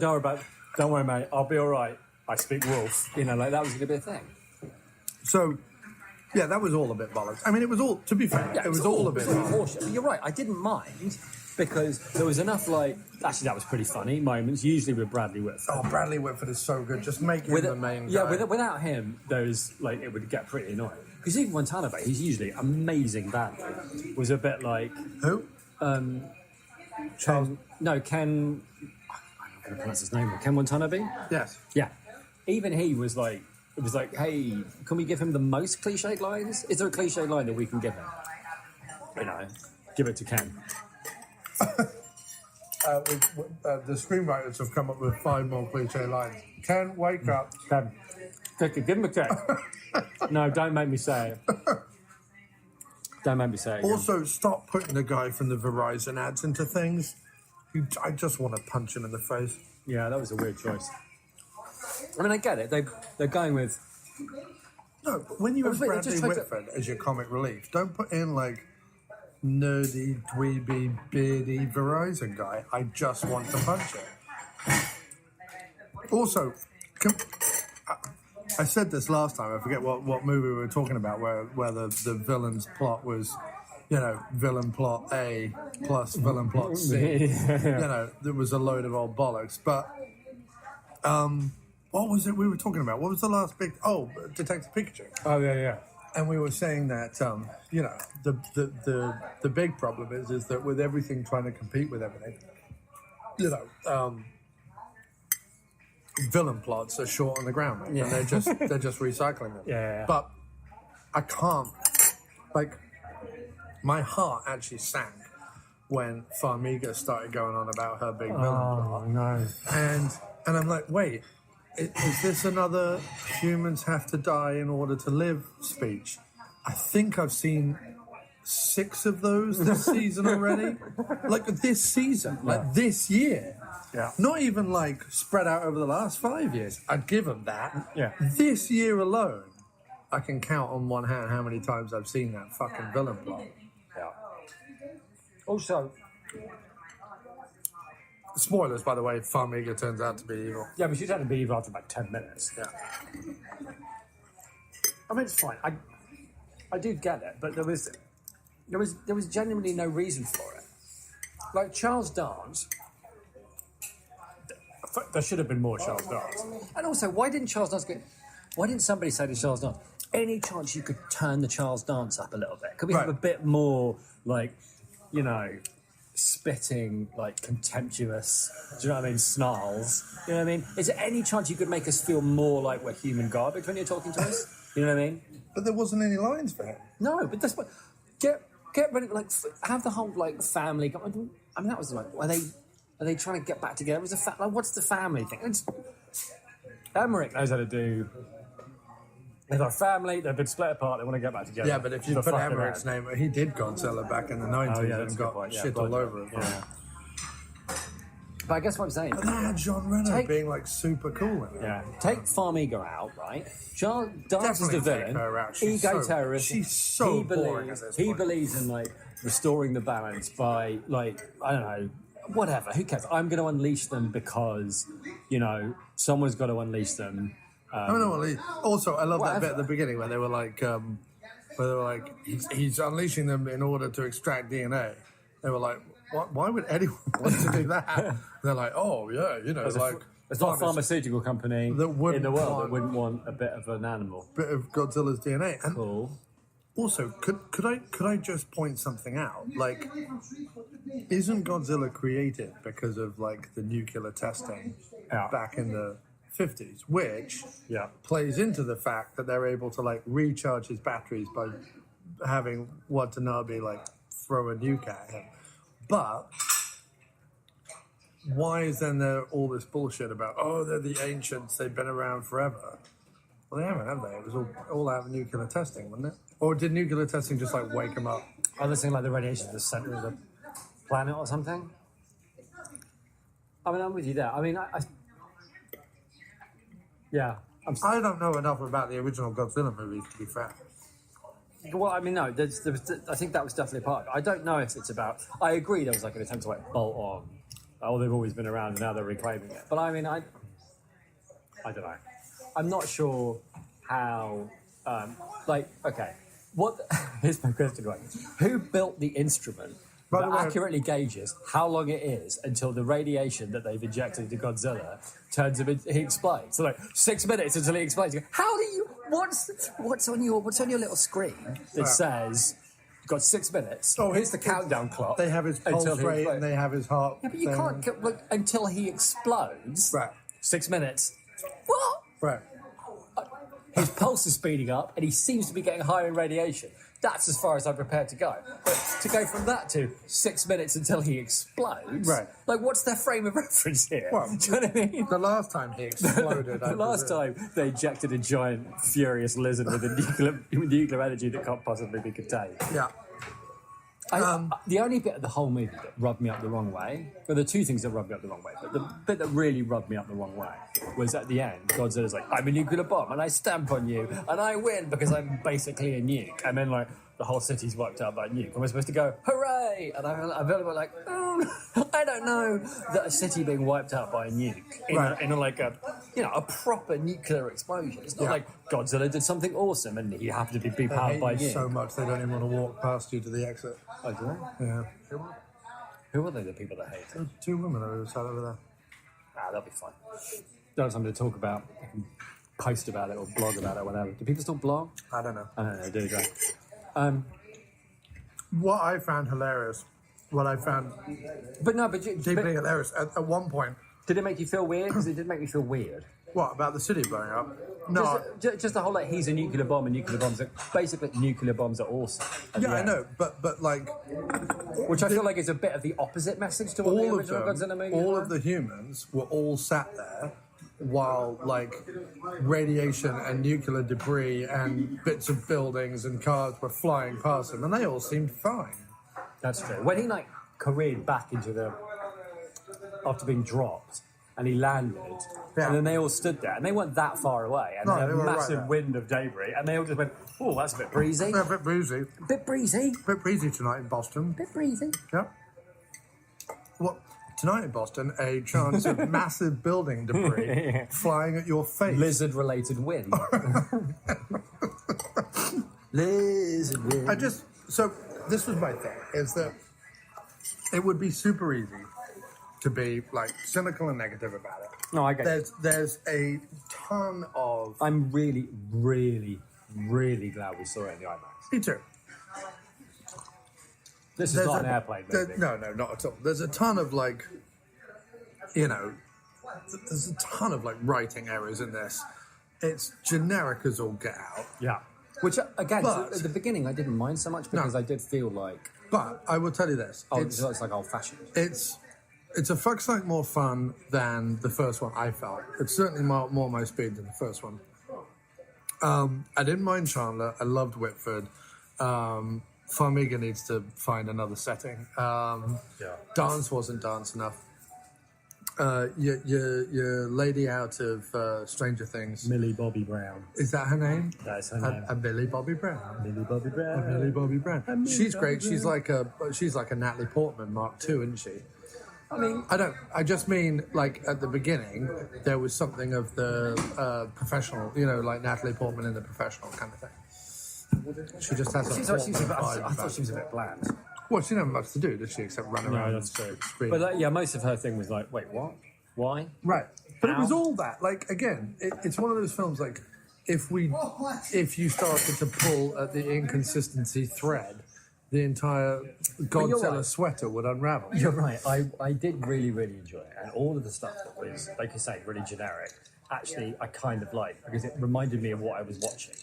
worry, mate. I'll be all right. I speak wolf. You know, that was going to be a thing. So, yeah, that was all a bit bollocks. I mean, it was all, to be fair, it was all a bit bollocks. But you're right, I didn't mind because there was enough, actually, that was pretty funny moments, usually with Bradley Whitford. Oh, Bradley Whitford is so good. Just make him the main guy. Yeah, without him, it would get pretty annoying. Because even Watanabe, he's usually amazing badly, was a bit like... Who? Charles... Ken... I'm not going to pronounce his name. Ken Watanabe? Yes. Yeah. Even he was like... It was like, hey, can we give him the most cliched lines? Is there a cliche line that we can give him? You know, give it to Ken. The screenwriters have come up with 5 more cliche lines. Ken, wake up. Ken, give him a kick. No, don't make me say it. Don't make me say it. Also, stop putting the guy from the Verizon ads into things. I just want to punch him in the face. Yeah, that was a weird choice. I mean, I get it. They're going with... No, when you have Bradley Whitford as your comic relief, don't put in, nerdy, dweeby, beardy Verizon guy. I just want to punch him. Also, I said this last time, I forget what movie we were talking about, where the villain's plot was, villain plot A plus villain plot C. There was a load of old bollocks. But what was it we were talking about? What was the last big... Oh, Detective Pikachu. Oh, yeah. And we were saying that, the big problem is that with everything trying to compete with everything, villain plots are short on the ground, and they're just recycling them. Yeah. But I can't, my heart actually sank when Farmiga started going on about her big villain plot. Oh, no. And I'm like, wait, is this another humans have to die in order to live speech? I think I've seen 6 of those this season already. This season, this year. Yeah. Not even spread out over the last 5 years. I'd give them that. Yeah. This year alone, I can count on one hand how many times I've seen that fucking villain plot. Yeah. Also... Spoilers, by the way, Farmiga turns out to be evil. Yeah, but she turned to be evil after about 10 minutes. Yeah. I mean, it's fine. I do get it, but there was genuinely no reason for it. Charles Dance... There should have been more Charles Dance. And also, why didn't somebody say to Charles Dance, any chance you could turn the Charles Dance up a little bit? Could we have a bit more, spitting, contemptuous, do you know what I mean, snarls? You know what I mean? Is there any chance you could make us feel more like we're human garbage when you're talking to us? You know what I mean? But there wasn't any lines for it. No, but that's what... Get rid of, have the whole, family... I mean, that was Are they trying to get back together? What's the family thing? Emmerich knows how to do... They've got a family, they've been split apart, they want to get back together. Yeah, but if you put Emmerich's name... He did Godzilla back in the 90s and got shit all over it. Yeah. But I guess what I'm saying... But that had John Reno being, super cool in it. Yeah. Take Farmiga out, right? Charles Dance is the villain. Ego-terrorist. She's so boring at this point. He believes in, restoring the balance by, I don't know... Whatever, who cares? I'm going to unleash them because, someone's got to unleash them. Also, I love that bit at the beginning where they were he's unleashing them in order to extract DNA. They were like, why would anyone want to do that? They're like, oh yeah, you know, There's not a pharmaceutical company in the world that wouldn't want a bit of an animal. Bit of Godzilla's DNA. And cool. Also, could I just point something out? Like, isn't Godzilla created because of like the nuclear testing back in the 50s, which plays into the fact that they're able to like recharge his batteries by having Watanabe like throw a nuke at him. But why is then there all this bullshit about, oh, they're the ancients, they've been around forever? Well, they haven't, have they? It was all out of nuclear testing, wasn't it? Or did nuclear testing just like wake them up? Are they saying like the radiation at the center of the planet or something? I mean, I'm with you there. I mean, I don't know enough about the original Godzilla movies, to be fair. Well, I mean, no, I think that was definitely part of it. I don't know if it's about... I agree there was like an attempt to like bolt on. Oh, they've always been around and now they're reclaiming it. But I mean, I don't know. I'm not sure how... okay, here's my question, right? Who built the instrument that accurately gauges how long it is until the radiation that they've injected into Godzilla turns him into, he explodes? So like 6 minutes until he explodes. How do you... What's on your little screen that says you've got 6 minutes? Oh, here's the countdown clock. They have his pulse rate and they have his heart. Yeah, but you can't look until he explodes. Right. 6 minutes. What? Right. His pulse is speeding up and he seems to be getting higher in radiation. That's as far as I'm prepared to go. But to go from that to 6 minutes until he explodes, right? Like, what's their frame of reference here? Well, do you know what I mean? The last time he exploded, the last time they injected a giant, furious lizard with a nuclear energy that can't possibly be contained. Yeah. The only bit of the whole movie that rubbed me up the wrong way, well, there are two things that rubbed me up the wrong way, but the bit that really rubbed me up the wrong way was at the end, Godzilla's like, I'm a nuclear bomb, and I stamp on you, and I win because I'm basically a nuke. And then, like, the whole city's wiped out by a nuke. Am I supposed to go, hooray? And I feel a bit like, I don't know that a city being wiped out by a nuke in a proper nuclear explosion. It's not like Godzilla did something awesome and he happened to be powered by a nuke. So much they don't even want to walk past you to the exit. Oh, do they? Yeah. Who are they, the people that hate it? Two women who sat over there. They'll be fine. They'll have something to talk about. They can post about it or blog about it or whatever. Do people still blog? I don't know. I don't know, do they? What I found hilarious, deeply hilarious, at one point... Did it make you feel weird? Because it did make me feel weird. What, about the city blowing up? No. Just the whole, like, he's a nuclear bomb and nuclear bombs are... Basically, nuclear bombs are awesome. Yeah, I know, but like... Which I feel like is a bit of the opposite message to what the original Godzilla movie all of the humans were all sat there while, like, radiation and nuclear debris and bits of buildings and cars were flying past them, and they all seemed fine. That's true. When he, like, careered back into the... after being dropped, and he landed, and then they all stood there, and they weren't that far away, and they had a massive wind of debris, and they all just went, oh, that's a bit breezy. Yeah, a bit breezy. Bit breezy. Bit breezy tonight in Boston. Bit breezy. Yeah. What? Tonight in Boston, a chance of massive building debris flying at your face. Lizard-related wind. Lizard wind. So this was my thing, is that it would be super easy to be, like, cynical and negative about it. No, I get it. There's a ton of... I'm really, really, really glad we saw it in the IMAX. Me too. This is not an airplane movie. No, not at all. There's a ton of, like, there's a ton of, like, writing errors in this. It's generic as all get out. Yeah. Which, again, at the beginning I didn't mind so much because I did feel like... But I will tell you this. It's like old-fashioned. It's a fuck's like more fun than the first one, I felt. It's certainly more my speed than the first one. I didn't mind Chandler. I loved Whitford. Farmiga needs to find another setting. Dance wasn't dance enough. Your lady out of Stranger Things, Millie Bobby Brown. Is that her name? That's her name. A Millie Bobby Brown. Millie Bobby Brown. Millie Bobby Brown. She's great. She's like a Natalie Portman Mark II, isn't she? I mean, I just mean, like, at the beginning, there was something of the professional, like Natalie Portman in The Professional kind of thing. She just has I thought she was a bit bland. Well, she never much to do, does she, except run around? No, that's true. and scream. But most of her thing was like, wait, what? Why? Right. But it was How? all that. Like, again, it's one of those films, like, if you started to pull at the inconsistency thread, the entire Godzilla right. sweater would unravel. You're right. I did really, really enjoy it. And all of the stuff that was, like you say, really generic, actually, I kind of liked because it reminded me of what I was watching.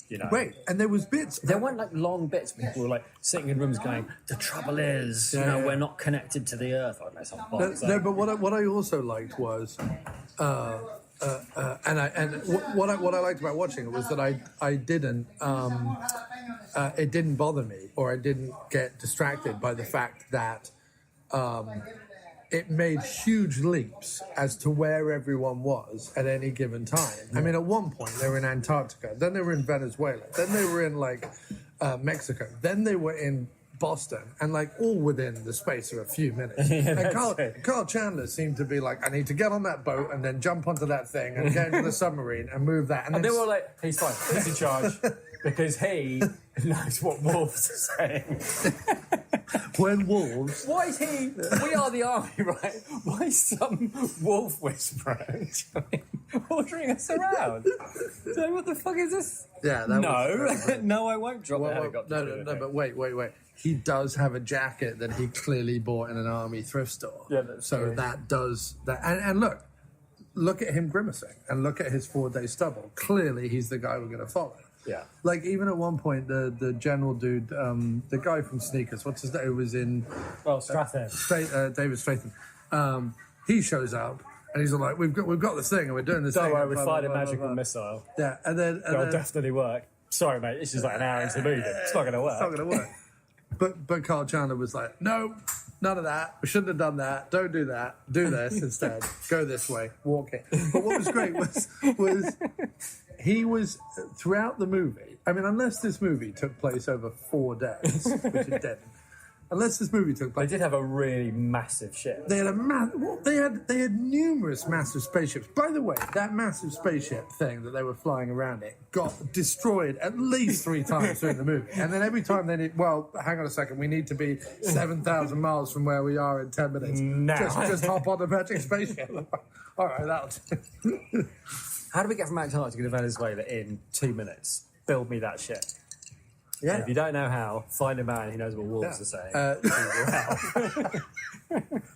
You know? Wait, and there was bits. There weren't like long bits where people were like sitting in rooms going, the trouble is, we're not connected to the earth. I don't know, some bollocks. No, but what I also liked was, what I liked about watching it was that I didn't, it didn't bother me, or I didn't get distracted by the fact that it made huge leaps as to where everyone was at any given time. I mean, at one point they were in Antarctica, then they were in Venezuela, then they were in Mexico, then they were in Boston, and all within the space of a few minutes. And Kyle Chandler seemed to be like, I need to get on that boat and then jump onto that thing and get into the submarine and move that. And they were like, he's fine, he's in charge. Because he knows what wolves are saying. When wolves... Why is he... We are the army, right? Why is some wolf whisperer ordering us around? So what the fuck is this? Yeah, that was... No, I won't drop the helicopter. No, but wait. He does have a jacket that he clearly bought in an army thrift store. Yeah, that's so true. that does... that. And look at him grimacing, and look at his 4-day stubble. Clearly, he's the guy we're going to follow. Yeah. Even at one point, the general dude, the guy from Sneakers, what's his name? Who was in... Stratham. David Stratham. He shows up, and he's all like, we've got this thing, and we're doing this thing. Don't worry, we blah, fired blah, a blah, magical blah, blah. missile. Yeah, and then... It'll definitely work. Sorry, mate, this is like an hour into the movie. It's not going to work. It's not going to work. But Kyle Chandler was like, no, none of that. We shouldn't have done that. Don't do that. Do this instead. Go this way. Walk it. But what was great was he was, throughout the movie, I mean, unless this movie took place over 4 days, which it didn't, unless this movie took They place... did have a really massive ship. They had they had numerous massive spaceships. By the way, that massive spaceship thing that they were flying around it got destroyed at least 3 times during the movie. And then every time they need, well, hang on a second, we need to be 7,000 miles from where we are in 10 minutes. No. Just hop on the magic spaceship. All right, that'll do. How do we get from Antarctica to Venezuela in 2 minutes? Build me that ship. Yeah. And if you don't know how, find a man who knows what wolves are saying.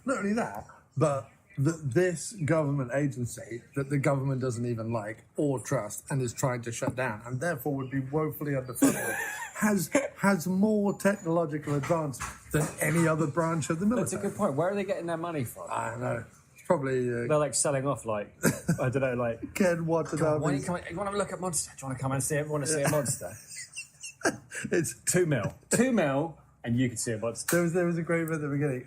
Not only that, but this government agency that the government doesn't even like or trust and is trying to shut down and therefore would be woefully underfunded has more technological advance than any other branch of the military. That's a good point. Where are they getting their money from? I don't know. It's probably... They're selling off I don't know, Ken Watson. you want to have a look at Monster? Do you want to come and see it? Want to see a monster? It's 2 mil. 2 mil, and you can see a monster. There was a great bit at the beginning.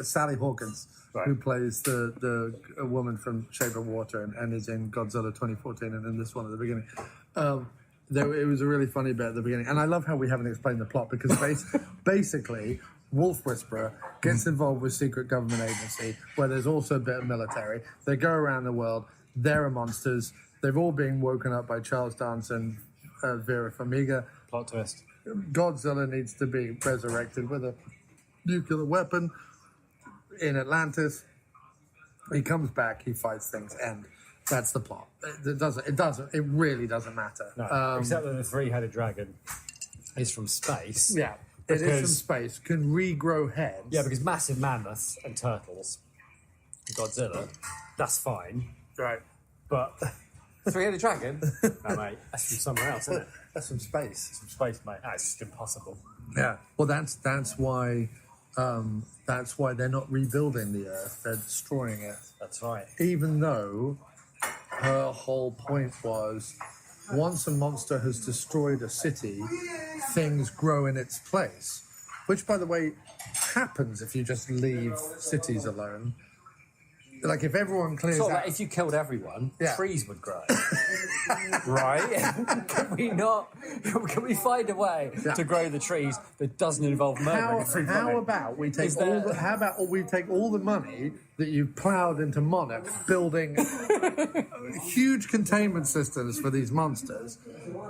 Sally Hawkins, right, who plays the woman from Shape of Water and is in Godzilla 2014 and in this one at the beginning. It was a really funny bit at the beginning. And I love how we haven't explained the plot because basically Wolf Whisperer gets involved with secret government agency where there's also a bit of military. They go around the world. There are monsters. They've all been woken up by Charles Dance and Vera Farmiga. Plot twist. Godzilla needs to be resurrected with a nuclear weapon in Atlantis. He comes back, he fights things, and that's the plot. It really doesn't matter. No, except that the 3-headed dragon is from space. Yeah, it is from space, can regrow heads. Yeah, because massive mammoths and turtles, Godzilla, that's fine. Right. But 3-headed dragon? No, mate, that's from somewhere else, isn't it? That's from space. It's from space, mate. That's just impossible. Yeah. Well, that's why they're not rebuilding the Earth; they're destroying it. That's right. Even though her whole point was, once a monster has destroyed a city, things grow in its place. Which, by the way, happens if you just leave cities alone. Like if everyone clears out... Like if you killed everyone, Yeah. trees would grow. Right? Can we find a way to grow the trees that doesn't involve murdering everybody? How about we take all the money that that you've ploughed into Monarch, building huge containment systems for these monsters.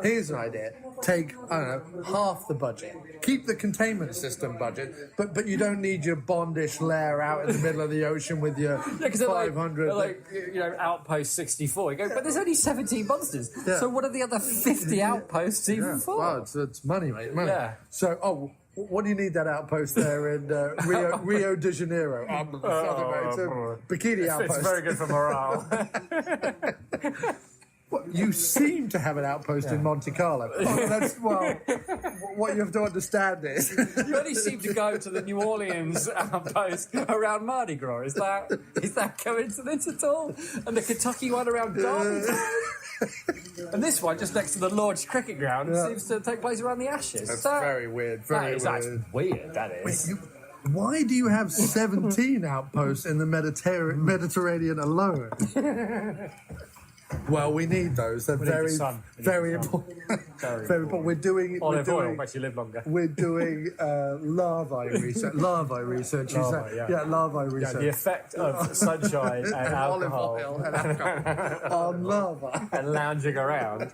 Here's an idea. Take, I don't know, half the budget. Keep the containment system budget, but you don't need your Bondish lair out in the middle of the ocean with your 500... They're like, Outpost 64. You go, but there's only 17 monsters. Yeah. So what are the other 50 outposts even for? Well, it's money, mate, money. Yeah. So, what do you need that outpost there in Rio de Janeiro? It's a bikini outpost. It's very good for morale. Well, you seem to have an outpost in Monte Carlo. What you have to understand is... You only seem to go to the New Orleans outpost around Mardi Gras. Is that coincidence at all? And the Kentucky one around Derby? And this one, just next to the Lord's cricket ground, seems to take place around the Ashes. That's very weird. That's weird, that is. Wait, why do you have 17 outposts in the Mediterranean alone? Well, we need those. They're very important. Very important. We're doing olive oil makes you live longer. We're doing larvae research. Larvae research. Larvae research. The effect of sunshine and alcohol olive oil and alcohol on larvae and lounging around.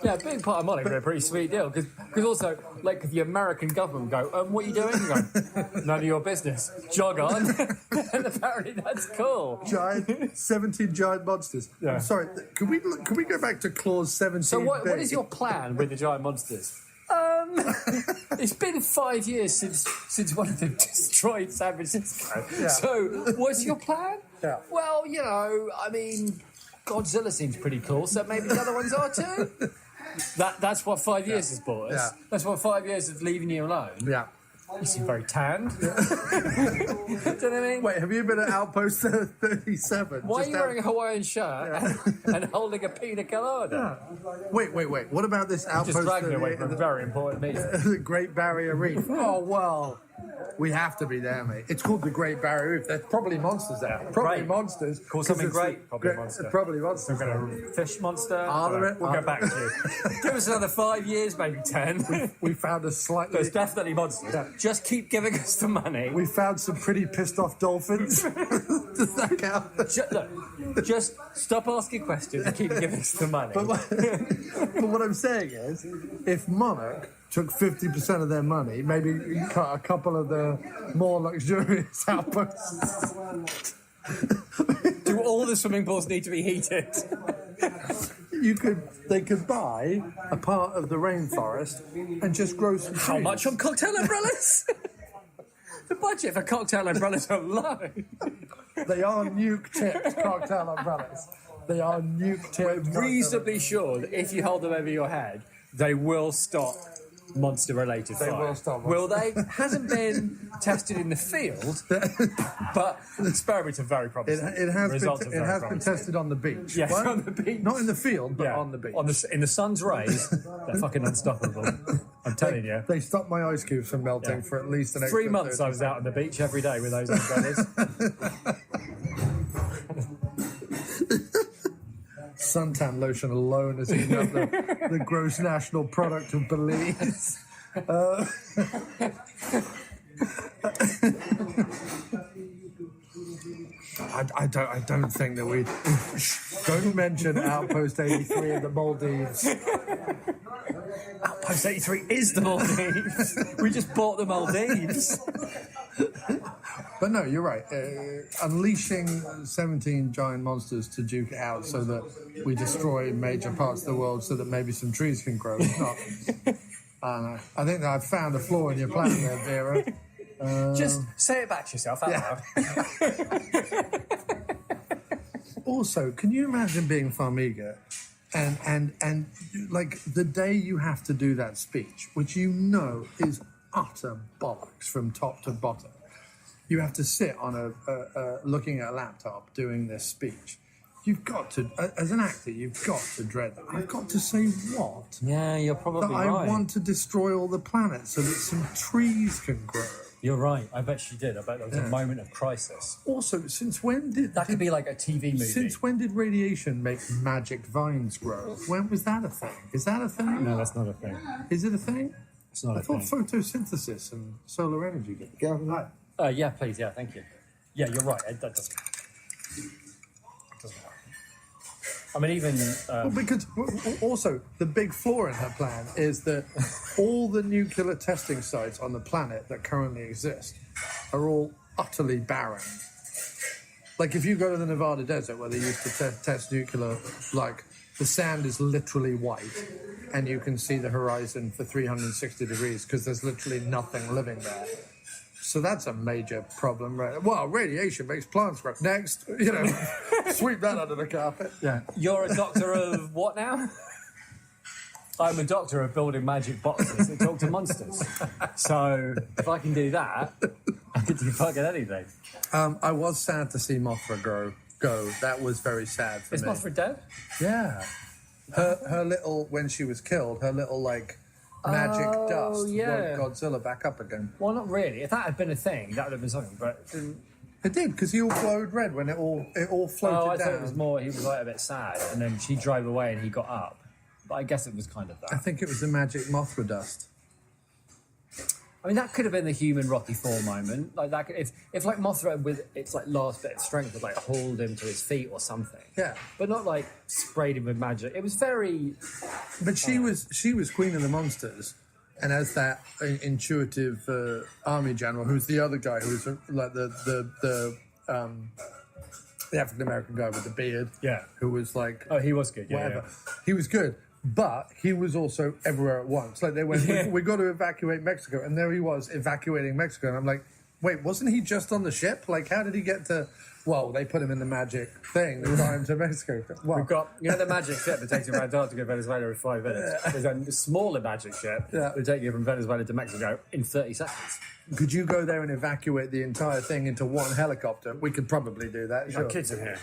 Yeah, being part of Monarch is a pretty sweet deal because also, like, if the American government go, what are you doing? You go, none of your business. Jog on. And apparently that's cool. 17 giant monsters. Yeah. I'm sorry, can we go back to clause 17? So what is your plan with the giant monsters? It's been 5 years since one of them destroyed San Francisco. Yeah. So what's your plan? Yeah. Well, I mean... Godzilla seems pretty cool, so maybe the other ones are too. That's what 5 years has brought us. Yeah. That's what 5 years of leaving you alone. Yeah. You seem very tanned. Do you know what I mean? Wait, have you been at Outpost 37? Why are you wearing a Hawaiian shirt and holding a pina colada? Yeah. Wait. What about this Outpost? Just dragging away from a very important meeting. The Great Barrier Reef. Oh, well... We have to be there, mate. It's called the Great Barrier Reef. There's probably monsters there. Probably monsters. Call something great. Probably monster. Probably monsters. We've got a fish monster. We'll go back to you. Give us another 5 years, maybe 10. We found a slightly... There's definitely monsters. Yeah. Just keep giving us the money. We found some pretty pissed off dolphins. Does that count? Just stop asking questions and keep giving us the money. But what I'm saying is, if Monarch took 50% of their money, maybe cut a couple of the more luxurious outposts. Do all the swimming pools need to be heated? They could buy a part of the rainforest and just grow some trees. How much on cocktail umbrellas? The budget for cocktail umbrellas alone. They are nuke-tipped cocktail umbrellas. They are nuke-tipped. We're reasonably sure that if you hold them over your head, they will stop monster-related fire. They will stop. Will they? Hasn't been tested in the field, but the experiments are very promising. It has been tested on the beach. Yes, on the beach. Not in the field, but on the beach. In the sun's rays, they're fucking unstoppable. I'm telling you. They stopped my ice cubes from melting for at least an extra 3 months. I was out on the beach every day with those umbrellas. Suntan lotion alone is enough the gross national product of Belize. I don't think that we don't mention Outpost 83 in the Maldives. Outpost 83 is the Maldives. We just bought the Maldives. But no, you're right. Unleashing 17 giant monsters to duke it out so that we destroy major parts of the world so that maybe some trees can grow. It's not. I don't know. I think that I've found a flaw in your plan there, Vera. Just say it back to yourself out loud. Also, can you imagine being Farmiga and like the day you have to do that speech, which you know is utter bollocks from top to bottom. You have to sit on looking at a laptop doing this speech. You've got to, as an actor, you've got to dread that. I've got to say what? Yeah, you're probably right. I want to destroy all the planets so that some trees can grow. You're right. I bet she did. I bet there was a moment of crisis. Also, since when did... That could be like a TV movie. Since when did radiation make magic vines grow? When was that a thing? Is that a thing? No, that's not a thing. Is it a thing? It's not a thing. I thing. thought photosynthesis and solar energy. Go right. Yeah, please. Yeah, thank you. Yeah, you're right. That doesn't happen. I mean, even... Well, because also, the big flaw in her plan is that all the nuclear testing sites on the planet that currently exist are all utterly barren. Like, if you go to the Nevada desert where they used to test nuclear, like, the sand is literally white, and you can see the horizon for 360 degrees because there's literally nothing living there. So that's a major problem, right? Well, radiation makes plants grow. Next, sweep that under the carpet. Yeah. You're a doctor of what now? I'm a doctor of building magic boxes that talk to monsters. So if I can do that, I can do fucking anything. I was sad to see Mothra go. That was very sad for me. Is Mothra dead? Yeah. Her little, when she was killed, her little, like, magic dust woke Godzilla back up again. Well, not really. If that had been a thing, that would have been something, but it didn't... It did, because he all glowed red when it all floated down. Oh, I thought it was more, he was like a bit sad, and then she drove away and he got up. But I guess it was kind of that. I think it was the magic Mothra dust. I mean, that could have been the human Rocky IV moment. Like that, if like Mothra with its like last bit of strength would like hold him to his feet or something. Yeah, but not like sprayed him with magic. It was very. But she was queen of the monsters, and as that intuitive army general, who's the other guy who was like the African American guy with the beard. Yeah, who was like he was good. Yeah, whatever. Yeah. He was good. But he was also everywhere at once. Like they went, we got to evacuate Mexico, and there he was evacuating Mexico. And I'm like, wait, wasn't he just on the ship? Like, how did he get to? Well, they put him in the magic thing that got him to Mexico. Well, we've got the magic ship that takes you from Antarctica to Venezuela in 5 minutes. There's a smaller magic ship that will take you from Venezuela to Mexico in 30 seconds. Could you go there and evacuate the entire thing into one helicopter? We could probably do that. Sure. Kids in here.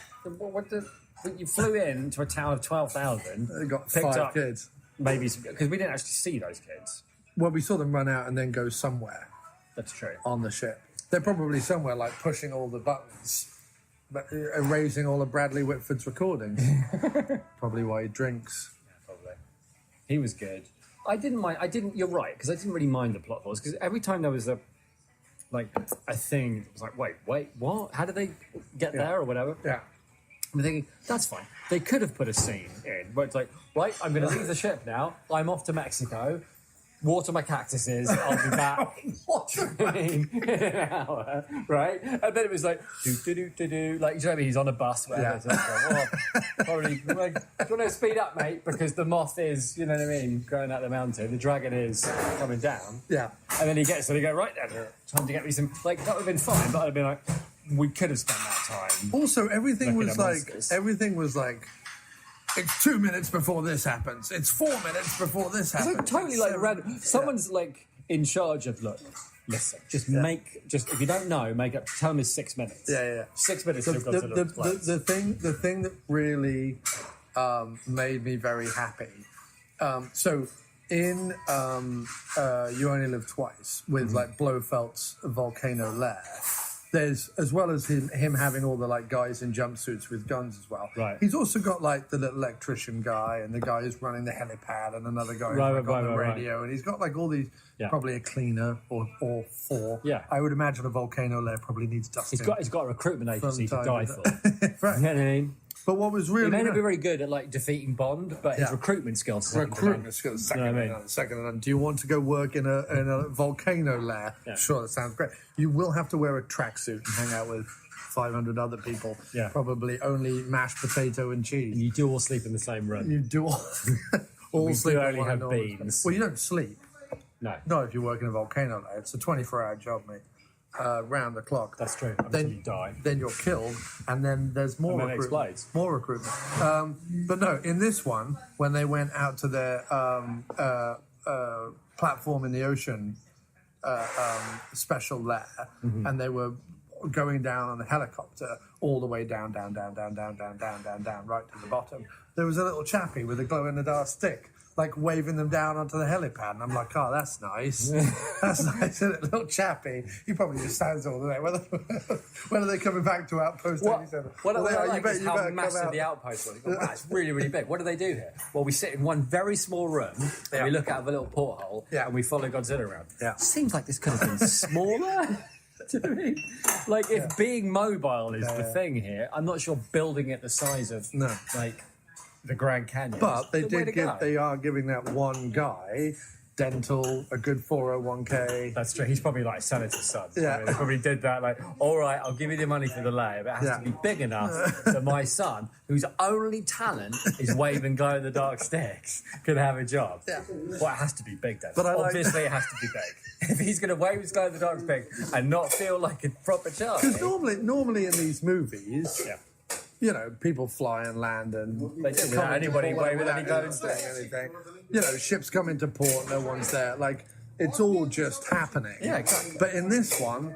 You flew in to a town of 12,000. They got 5 kids. Maybe because we didn't actually see those kids. Well, we saw them run out and then go somewhere. That's true. On the ship. They're probably somewhere like pushing all the buttons, but erasing all of Bradley Whitford's recordings. Probably why he drinks. Yeah, probably. He was good. I didn't mind. You're right, because I didn't really mind the plot holes, because every time there was a thing, it was like, wait, what? How did they get there or whatever? Yeah. I'm thinking, that's fine. They could have put a scene in where it's like, right, I'm going to leave the ship now. I'm off to Mexico. Water my cactuses. I'll be back in an hour, right? And then it was like, do. Like, you know what I mean? He's on a bus, whatever. Yeah. Probably, do you want to speed up, mate? Because the moth is, you know what I mean, going out the mountain. The dragon is coming down. Yeah. And then he gets, so they go, right then, time to get me some, like, that would have been fine, but I'd have been like, we could have spent that time. Also, everything was like, it's 2 minutes before this happens. It's 4 minutes before this happens. It's totally like random. Someone's like in charge of, look, listen, just if you don't know, tell them it's 6 minutes. Yeah. 6 minutes. The thing that really made me very happy. So in You Only Live Twice with like Blofeld's volcano lair. There's, as well as him having all the like guys in jumpsuits with guns as well. Right. He's also got like the little electrician guy and the guy who's running the helipad and another guy who's on the radio. And he's got like all these, probably a cleaner or 4. Yeah. I would imagine a volcano lair probably needs dusting. He's got a recruitment agency to die for. Right. You know what I mean? But what was really... He may not be very good at like defeating Bond, but his recruitment skills... Second to none. Do you want to go work in a volcano lair? Yeah. Sure, that sounds great. You will have to wear a tracksuit and hang out with 500 other people. Yeah. Probably only mashed potato and cheese. And you do all sleep in the same room. You do all sleep. You only have beans. Well, you don't sleep. No. Not if you work in a volcano lair. It's a 24-hour job, mate. Round the clock. That's true. Until you die. Then you're killed, and then there's more recruitment. Explodes. More recruitment. But no, in this one, when they went out to their platform in the ocean special lair, and they were going down on a helicopter all the way down, right to the bottom. There was a little chappie with a glow-in-the-dark stick, like waving them down onto the helipad, and I'm like, oh, that's nice. That's nice, isn't it? Little chappie. He probably just stands all the way. When are they coming back to Outpost 87? What I like is how massive the Outpost was. Wow, it's really, really big. What do they do here? Well, we sit in one very small room, and we look out of a little porthole, and we follow Godzilla around. Yeah. Seems like this could have been smaller. Do you know what I mean? Like, if being mobile is the thing here, I'm not sure building it the size of, like, the Grand Canyon. But they is the way to go. they are giving that one guy dental, a good 401k. That's true. He's probably like senator's son. Yeah. I mean, they probably did that. Like, all right, I'll give you the money for the lay, but it has to be big enough that my son, whose only talent is waving glow-in-the-dark sticks, can have a job. Yeah. Well, it has to be big then. But obviously, it has to be big. If he's going to wave his glow-in-the-dark stick and not feel like a proper child. Because normally in these movies. Yeah. You know, people fly and land and they do without anybody wave with any glowing stick. Anything. You know, ships come into port, no one's there. Like, it's all just happening. Yeah, exactly. But in this one,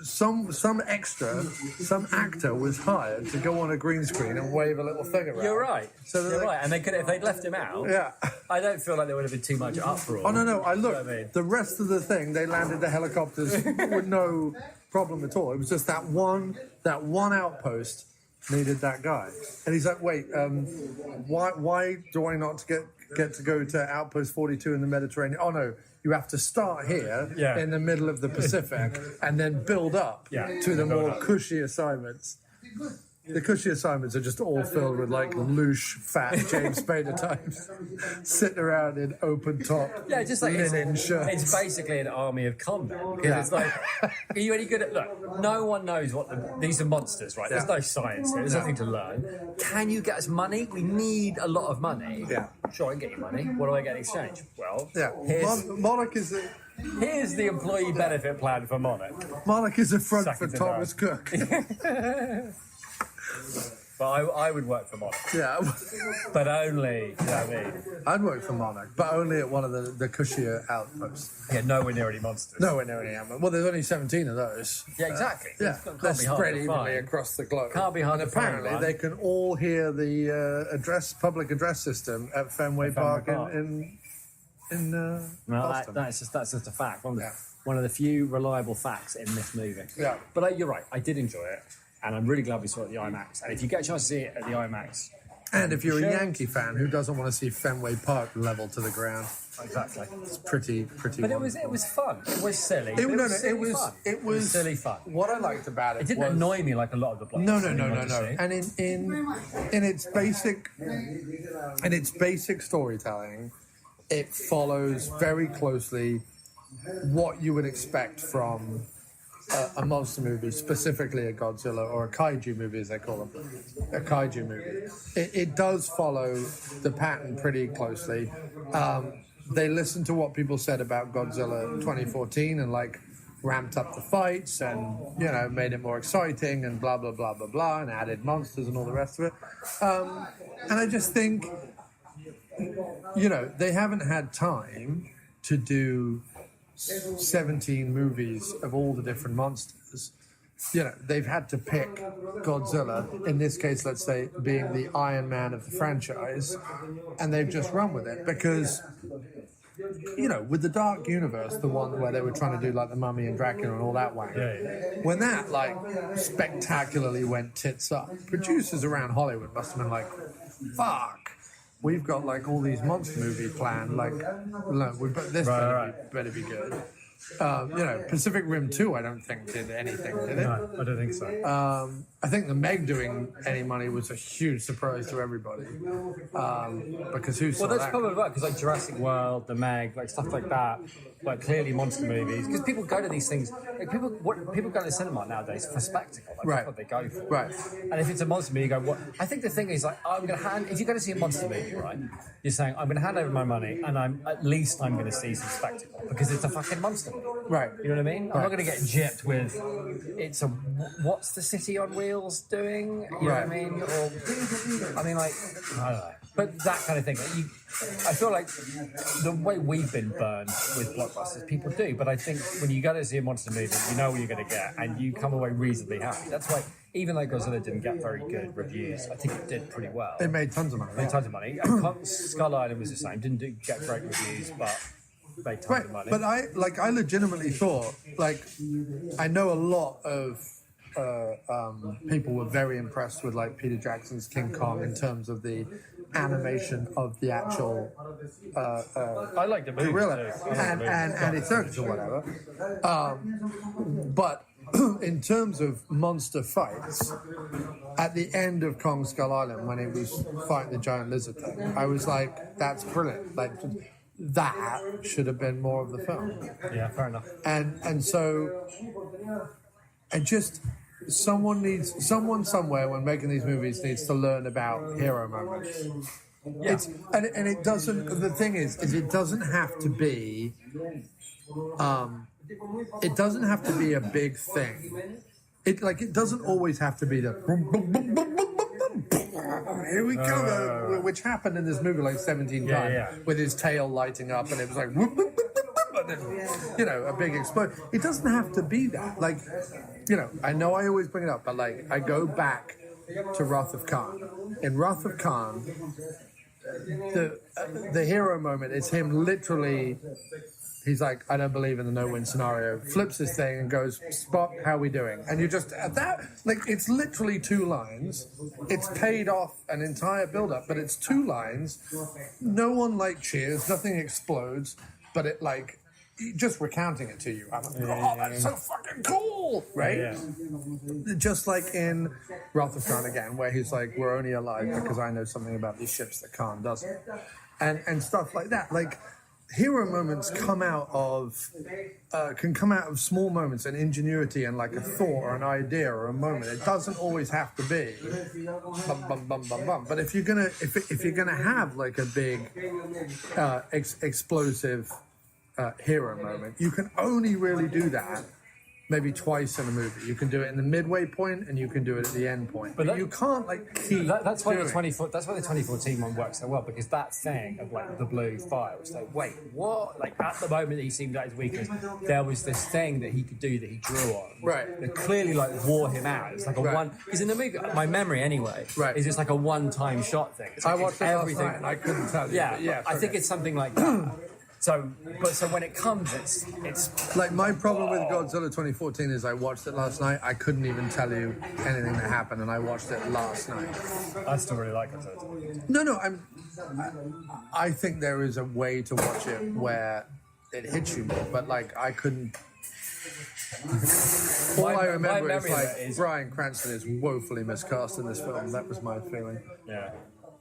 some actor was hired to go on a green screen and wave a little thing around. You're right. You're right. And they could, if they'd left him out, I don't feel like there would have been too much uproar. Oh, no. I looked. You know what I mean? The rest of the thing, they landed the helicopters with no problem at all. It was just that one outpost needed that guy. And he's like, wait, why do I not get to go to Outpost 42 in the Mediterranean? Oh, no, you have to start here in the middle of the Pacific and then build up to the more cushy assignments. The cushy assignments are just all filled with like louche, fat James Spader types sitting around in open top just like linen shirts. It's basically an army of conmen. Because it's like, are you any good at... Look, no one knows what... these are monsters, right? There's no science here. There's nothing to learn. Can you get us money? We need a lot of money. Yeah. Sure, I can get you money. What do I get in exchange? Well, Monarch is... Here's the employee benefit plan for Monarch. Monarch is a front for Thomas Cook. But I would work for Monarch. Yeah. But only, you know what I mean? I'd work for Monarch, but only at one of the cushier outposts. Yeah, nowhere near any monsters. Nowhere near any outposts. Well, there's only 17 of those. Yeah, exactly. They're spread evenly across the globe. Can't be hard and to find, apparently right? they can all hear the public address system at Fenway Park in Boston. That's just a fact. One of the few reliable facts in this movie. Yeah. But you're right. I did enjoy it. And I'm really glad we saw it at the IMAX. And if you get a chance to see it at the IMAX... And if you're a Yankee fan who doesn't want to see Fenway Park level to the ground... Exactly. It's pretty But it was fun. It was silly. It was silly fun. What I liked about it didn't annoy me like a lot of the blockbusters. No. And in its basic storytelling, it follows very closely what you would expect from a monster movie, specifically a Godzilla or a kaiju movie, as they call them, a kaiju movie. It does follow the pattern pretty closely. They listened to what people said about Godzilla 2014 and like ramped up the fights and, you know, made it more exciting and blah, blah, blah, blah, blah, and added monsters and all the rest of it. And I just think, you know, they haven't had time to do 17 movies of all the different monsters. You know, they've had to pick Godzilla, in this case, let's say, being the Iron Man of the franchise, and they've just run with it because, you know, with the Dark Universe, the one where they were trying to do like the Mummy and Dracula and all that when that like spectacularly went tits up, producers around Hollywood must have been like, fuck. We've got like all these monster movies planned. Like, this better be good. You know, Pacific Rim 2, I don't think did anything, did it? No, I don't think so. I think the Meg doing any money was a huge surprise to everybody. Because who saw that? Well, that's probably right, because like Jurassic World, the Meg, like stuff like that, like clearly monster movies. Because people go to these things, like people go to the cinema nowadays for spectacle. Like, that's what they go for. Right. And if it's a monster movie, you go, what? I think the thing is, like, if you're going to see a monster movie, right, you're saying, I'm going to hand over my money, and I'm going to see some spectacle, because it's a fucking monster movie. Right. You know what I mean? I'm not going to get gypped with, what's the city on wheels doing? You know what I mean? Or, I mean, like, I don't know. But that kind of thing. I feel like the way we've been burned with blockbusters, people do. But I think when you go to see a monster movie, you know what you're going to get, and you come away reasonably happy. That's why, even though Godzilla didn't get very good reviews, I think it did pretty well. It made tons of money. Skull Island was the same. Didn't get great reviews, but made tons of money. But I legitimately thought, like, I know a lot of people were very impressed with like Peter Jackson's King Kong in terms of the animation of the actual I like the movie gorilla too. and its circus or whatever. But in terms of monster fights, at the end of Kong Skull Island, when it was fighting the giant lizard thing, I was like, that's brilliant. Like, that should have been more of the film. Yeah, fair enough. And so, and just someone somewhere when making these movies needs to learn about hero moments. Yeah. And it doesn't. The thing is it doesn't have to be. It doesn't have to be a big thing. It doesn't always have to be the boom, boom, boom, boom, boom, boom, boom. Here we go, which happened in this movie like 17 times with his tail lighting up, and it was like whoop, whoop, whoop, whoop, whoop, and then, a big explosion. It doesn't have to be that. Like, I know I always bring it up, but like I go back to Wrath of Khan. In Wrath of Khan, the hero moment is him literally. He's like, I don't believe in the no-win scenario. Flips his thing and goes, Spock, how we doing? And you just, at that, like, it's literally 2 lines. It's paid off an entire build-up, but it's 2 lines. No one, like, cheers. Nothing explodes. But it, like, just recounting it to you. I'm like, that's so fucking cool, right? Yeah. Just like in Wrath of Khan again, where he's like, we're only alive because I know something about these ships that Khan doesn't. And stuff like that. Like, hero moments can come out of small moments and ingenuity and like a thought or an idea or a moment. It doesn't always have to be bum bum bum bum bum. But if you're gonna have like a big explosive hero moment, you can only really do that maybe twice in a movie. You can do it in the midway point, and you can do it at the end point. But you can't like keep. That's why the 2014 one works so well, because that thing of like the blue fire was like, wait, what? Like at the moment he seemed at his weakest, there was this thing that he could do that he drew on, right? That clearly like wore him out. It's like a one. Because in the movie, my memory anyway, is just like a one-time shot thing. It's like I watched everything. Last night and I couldn't tell you. Yeah, I think it's something like that. So when it comes, it's like my problem with Godzilla 2014 is I watched it last night. I couldn't even tell you anything that happened, and I watched it last night. I still really like it. No, I think there is a way to watch it where it hits you more, but like I couldn't. All I remember is like Bryan Cranston is woefully miscast in this film. That was my feeling. Yeah.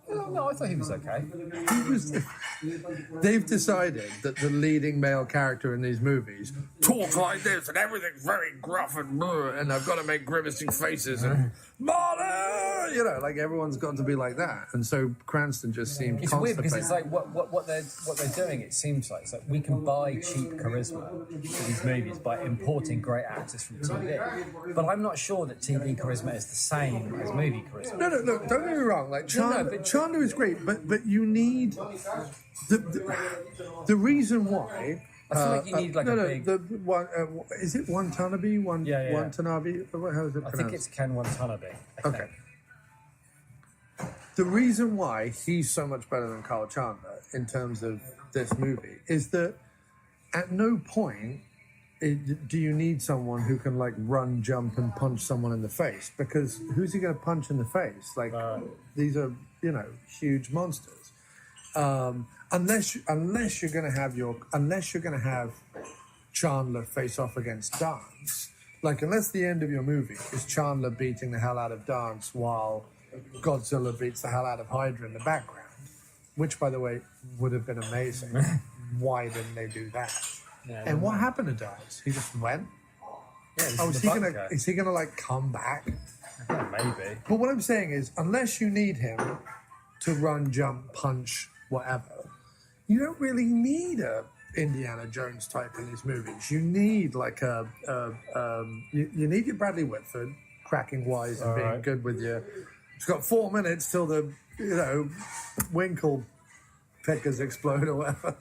No, I thought he was okay. They've decided that the leading male character in these movies talks like this, and everything's very gruff and and I've got to make grimacing faces and Marty, like everyone's got to be like that, and so Cranston just seems. It's weird because it's like what they're doing. It seems like it's like we can buy cheap charisma for these movies by importing great actors from TV, but I'm not sure that TV charisma is the same as movie charisma. No, look, don't get me wrong. Like Chandler is great, but you need the reason why. I feel like you need like a big. Is it Watanabe? Watanabe? How is it pronounced? I think it's Ken Watanabe. Okay. The reason why he's so much better than Kyle Chandler in terms of this movie is that at no point do you need someone who can like run, jump, and punch someone in the face, because who's he going to punch in the face? Like these are huge monsters. Unless you're going to have Chandler face off against Dance, like unless the end of your movie is Chandler beating the hell out of Dance while Godzilla beats the hell out of Hydra in the background, which by the way would have been amazing. Why didn't they do that? Yeah, and what happened to Dance? He just went. Yeah, is he gonna like come back? Maybe. But what I'm saying is, unless you need him to run, jump, punch, whatever, you don't really need a Indiana Jones type in these movies. You need like you need your Bradley Whitford cracking wise and being good with you. It's got 4 minutes till the winkle pickers explode or whatever.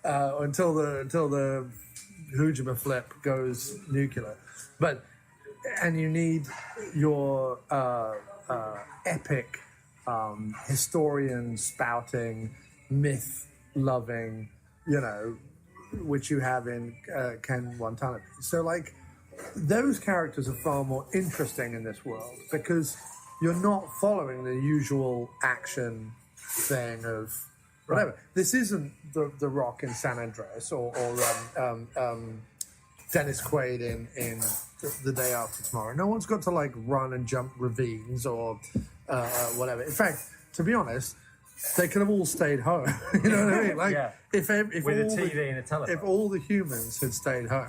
Until the Hujima flip goes nuclear. And you need your epic historian spouting, myth loving, which you have in Ken Watanabe. So like those characters are far more interesting in this world because you're not following the usual action thing of whatever. This isn't the Rock in San Andreas or Dennis Quaid in The Day After Tomorrow. No one's got to like run and jump ravines or whatever. In fact, to be honest, they could have all stayed home. You know what I mean? Like if with a TV and a telephone. If all the humans had stayed home,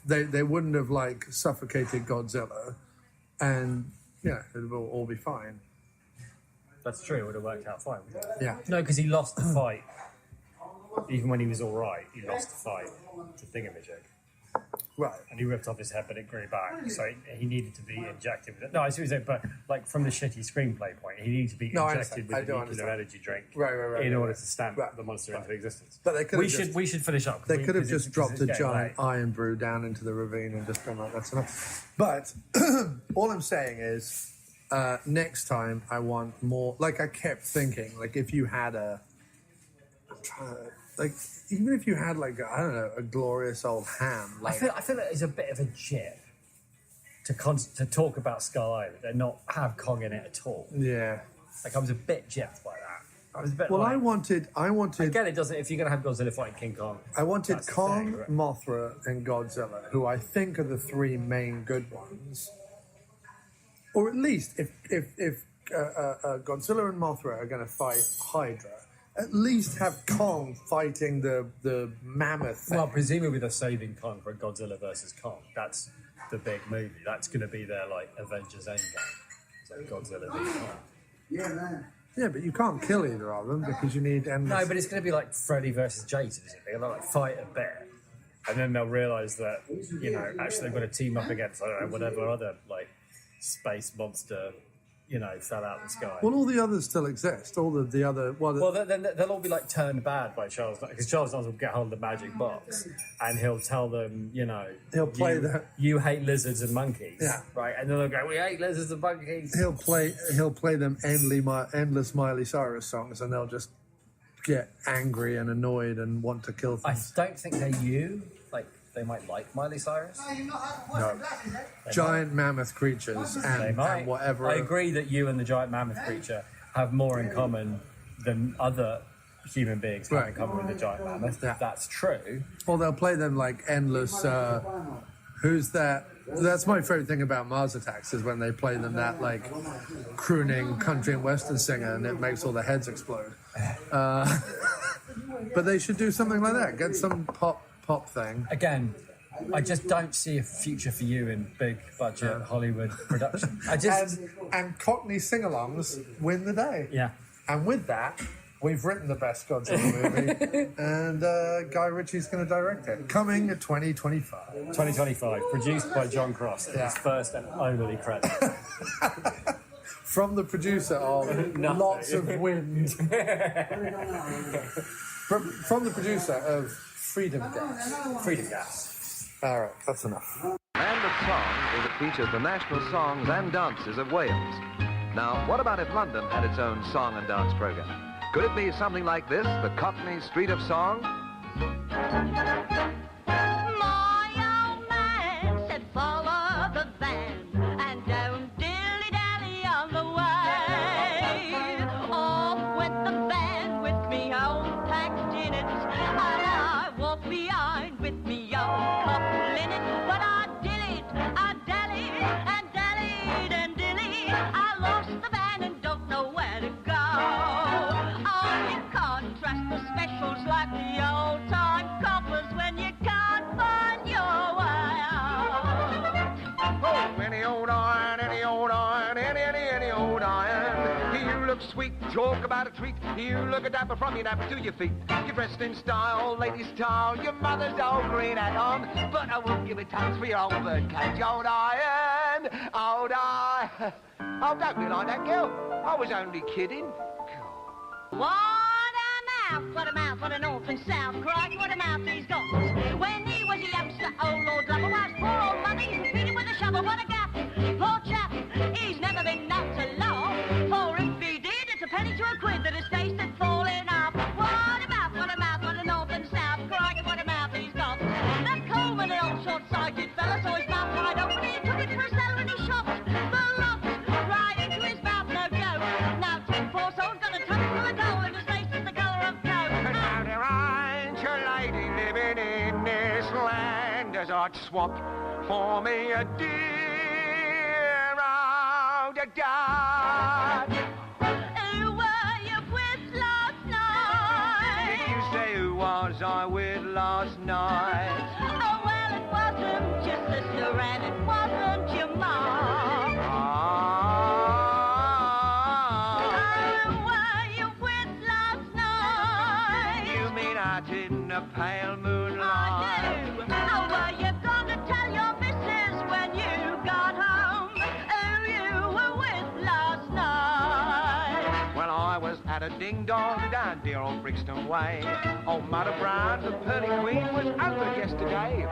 they wouldn't have like suffocated Godzilla, and it would all be fine. That's true. It would have worked out fine. Yeah. No, because he lost the fight. Even when he was all right, he lost the fight to Thingamajig. Right. And he ripped off his head, but it grew back. So he needed to be injected with it. No, I see what you're saying, but like from the shitty screenplay point, he needed to be injected with a nuclear energy drink in order to stamp the monster into existence. But they could we should finish up. They could have just dropped a giant iron brew down into the ravine and just been like, that's enough. But all I'm saying is, next time I want more. Like I kept thinking, like if you had even if you had like a glorious old ham. Like I feel like it's a bit of a jip to talk about Skull Island and not have Kong in it at all. Yeah. Like I was a bit gypped by that. I was a bit. Well, like, I wanted. Again, it doesn't. If you're going to have Godzilla fighting King Kong, I wanted Kong, Mothra, and Godzilla, who I think are the three main good ones. Or at least, if Godzilla and Mothra are going to fight Hydra, at least have Kong fighting the mammoth thing. Well, presumably they're saving Kong for Godzilla versus Kong. That's the big movie. That's going to be their like Avengers Endgame. So Godzilla v Kong. Yeah, man. Yeah, but you can't kill either of them because you need endless... No, but it's going to be like Freddy versus Jason, isn't it? They're going to like fight a bit, and then they'll realise that actually they've got to team up against whatever other like space monster. Fell out of the sky. Well, all the others still exist. All the other... Well, then they'll all be, like, turned bad by Charles Dance, because Charles Dance will get hold of the magic box, and he'll tell them, He'll play you hate lizards and monkeys. Yeah. Right? And then they'll go, we hate lizards and monkeys. He'll play them endless Miley Cyrus songs, and they'll just get angry and annoyed and want to kill things. I don't think they're you. Like, they might like Miley Cyrus. No. Giant mammoth creatures and whatever. I agree that you and the giant mammoth creature have more in common than other human beings have in common with the giant mammoth. Yeah. That's true. Or they'll play them like endless... who's that? That's my favourite thing about Mars Attacks is when they play them that like crooning country and western singer and it makes all the heads explode. But they should do something like that. Get some pop thing. Again, I just don't see a future for you in big budget Hollywood production. And Cockney sing-alongs win the day. Yeah. And with that, we've written the best Godzilla movie, and Guy Ritchie's going to direct it. Coming at 2025. 2025, produced by John Cross, his first and only credit. From the producer of Lots of Wind. From the producer of Freedom Gas. Freedom Gas. All right, that's enough. Land of Song is it features the national songs and dances of Wales. Now, what about if London had its own song and dance program? Could it be something like this, the Cockney Street of Song? My old man said follow the van and don't dilly-dally on the way. Off went the van with me own packed in it, and I walked behind with me own couple in it. But I dallied and dallied and dilly. I lost the van and don't know where to go. Oh, you can't trust the specials like the old-time coppers when you can't find your way out. Oh, any old iron, any old iron, any old iron. You look sweet, talk about a treat. You look a dapper from your napper to your feet. You're dressed in style, ladies' style. Your mother's old green hat on, but I won't give it tons for your old bird cage. Old iron, old iron. Oh, don't be like that, girl. I was only kidding. What a mouth, what an north and south. Cried, what a mouth he's got. When he was a youngster, oh Lord love, was poor old money, beat him with a shovel, what a gap. Poor chap, he's never been known to laugh. For if he did, it's a penny to a quid that his taste had fallen off. What a mouth, what a north and south. Cried, what a mouth he's got. That Coleman, an old short-sighted fella, saw his mouth wide open, he took it for a seller and he shot the lot right into his mouth, no joke. Now 10 poor souls got a tummy full of gold and his face is the colour of coke. Now there ain't a lady living in this land, his heart swapped for me a dear old dad. Who were you with last night? Did you say who was I with last night? Oh, well, it wasn't your sister and it wasn't your mom. Who were you with last night? You mean out in the pale moonlight? I do. How were you gonna tell your missus when you got home who you were with last night? Well, I was at a ding-dong down dear old Brixton Way. Oh, Mother Brown, the pearly queen, was over yesterday.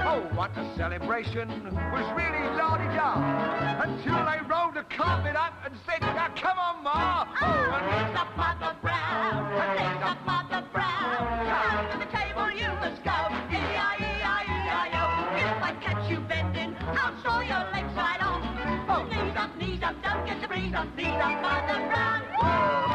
Oh, what a celebration, was really la-di-da. Until they rolled the carpet up and said, now come on, Ma. Oh, and lift up Mother Brown, and lift up Mother Brown. Come to the table you must go, E-I-E-I-E-I-O. If I catch you bending, I'll saw your legs right off. Oh, knees up, don't get the breeze up, knees up, Mother Brown. Woo!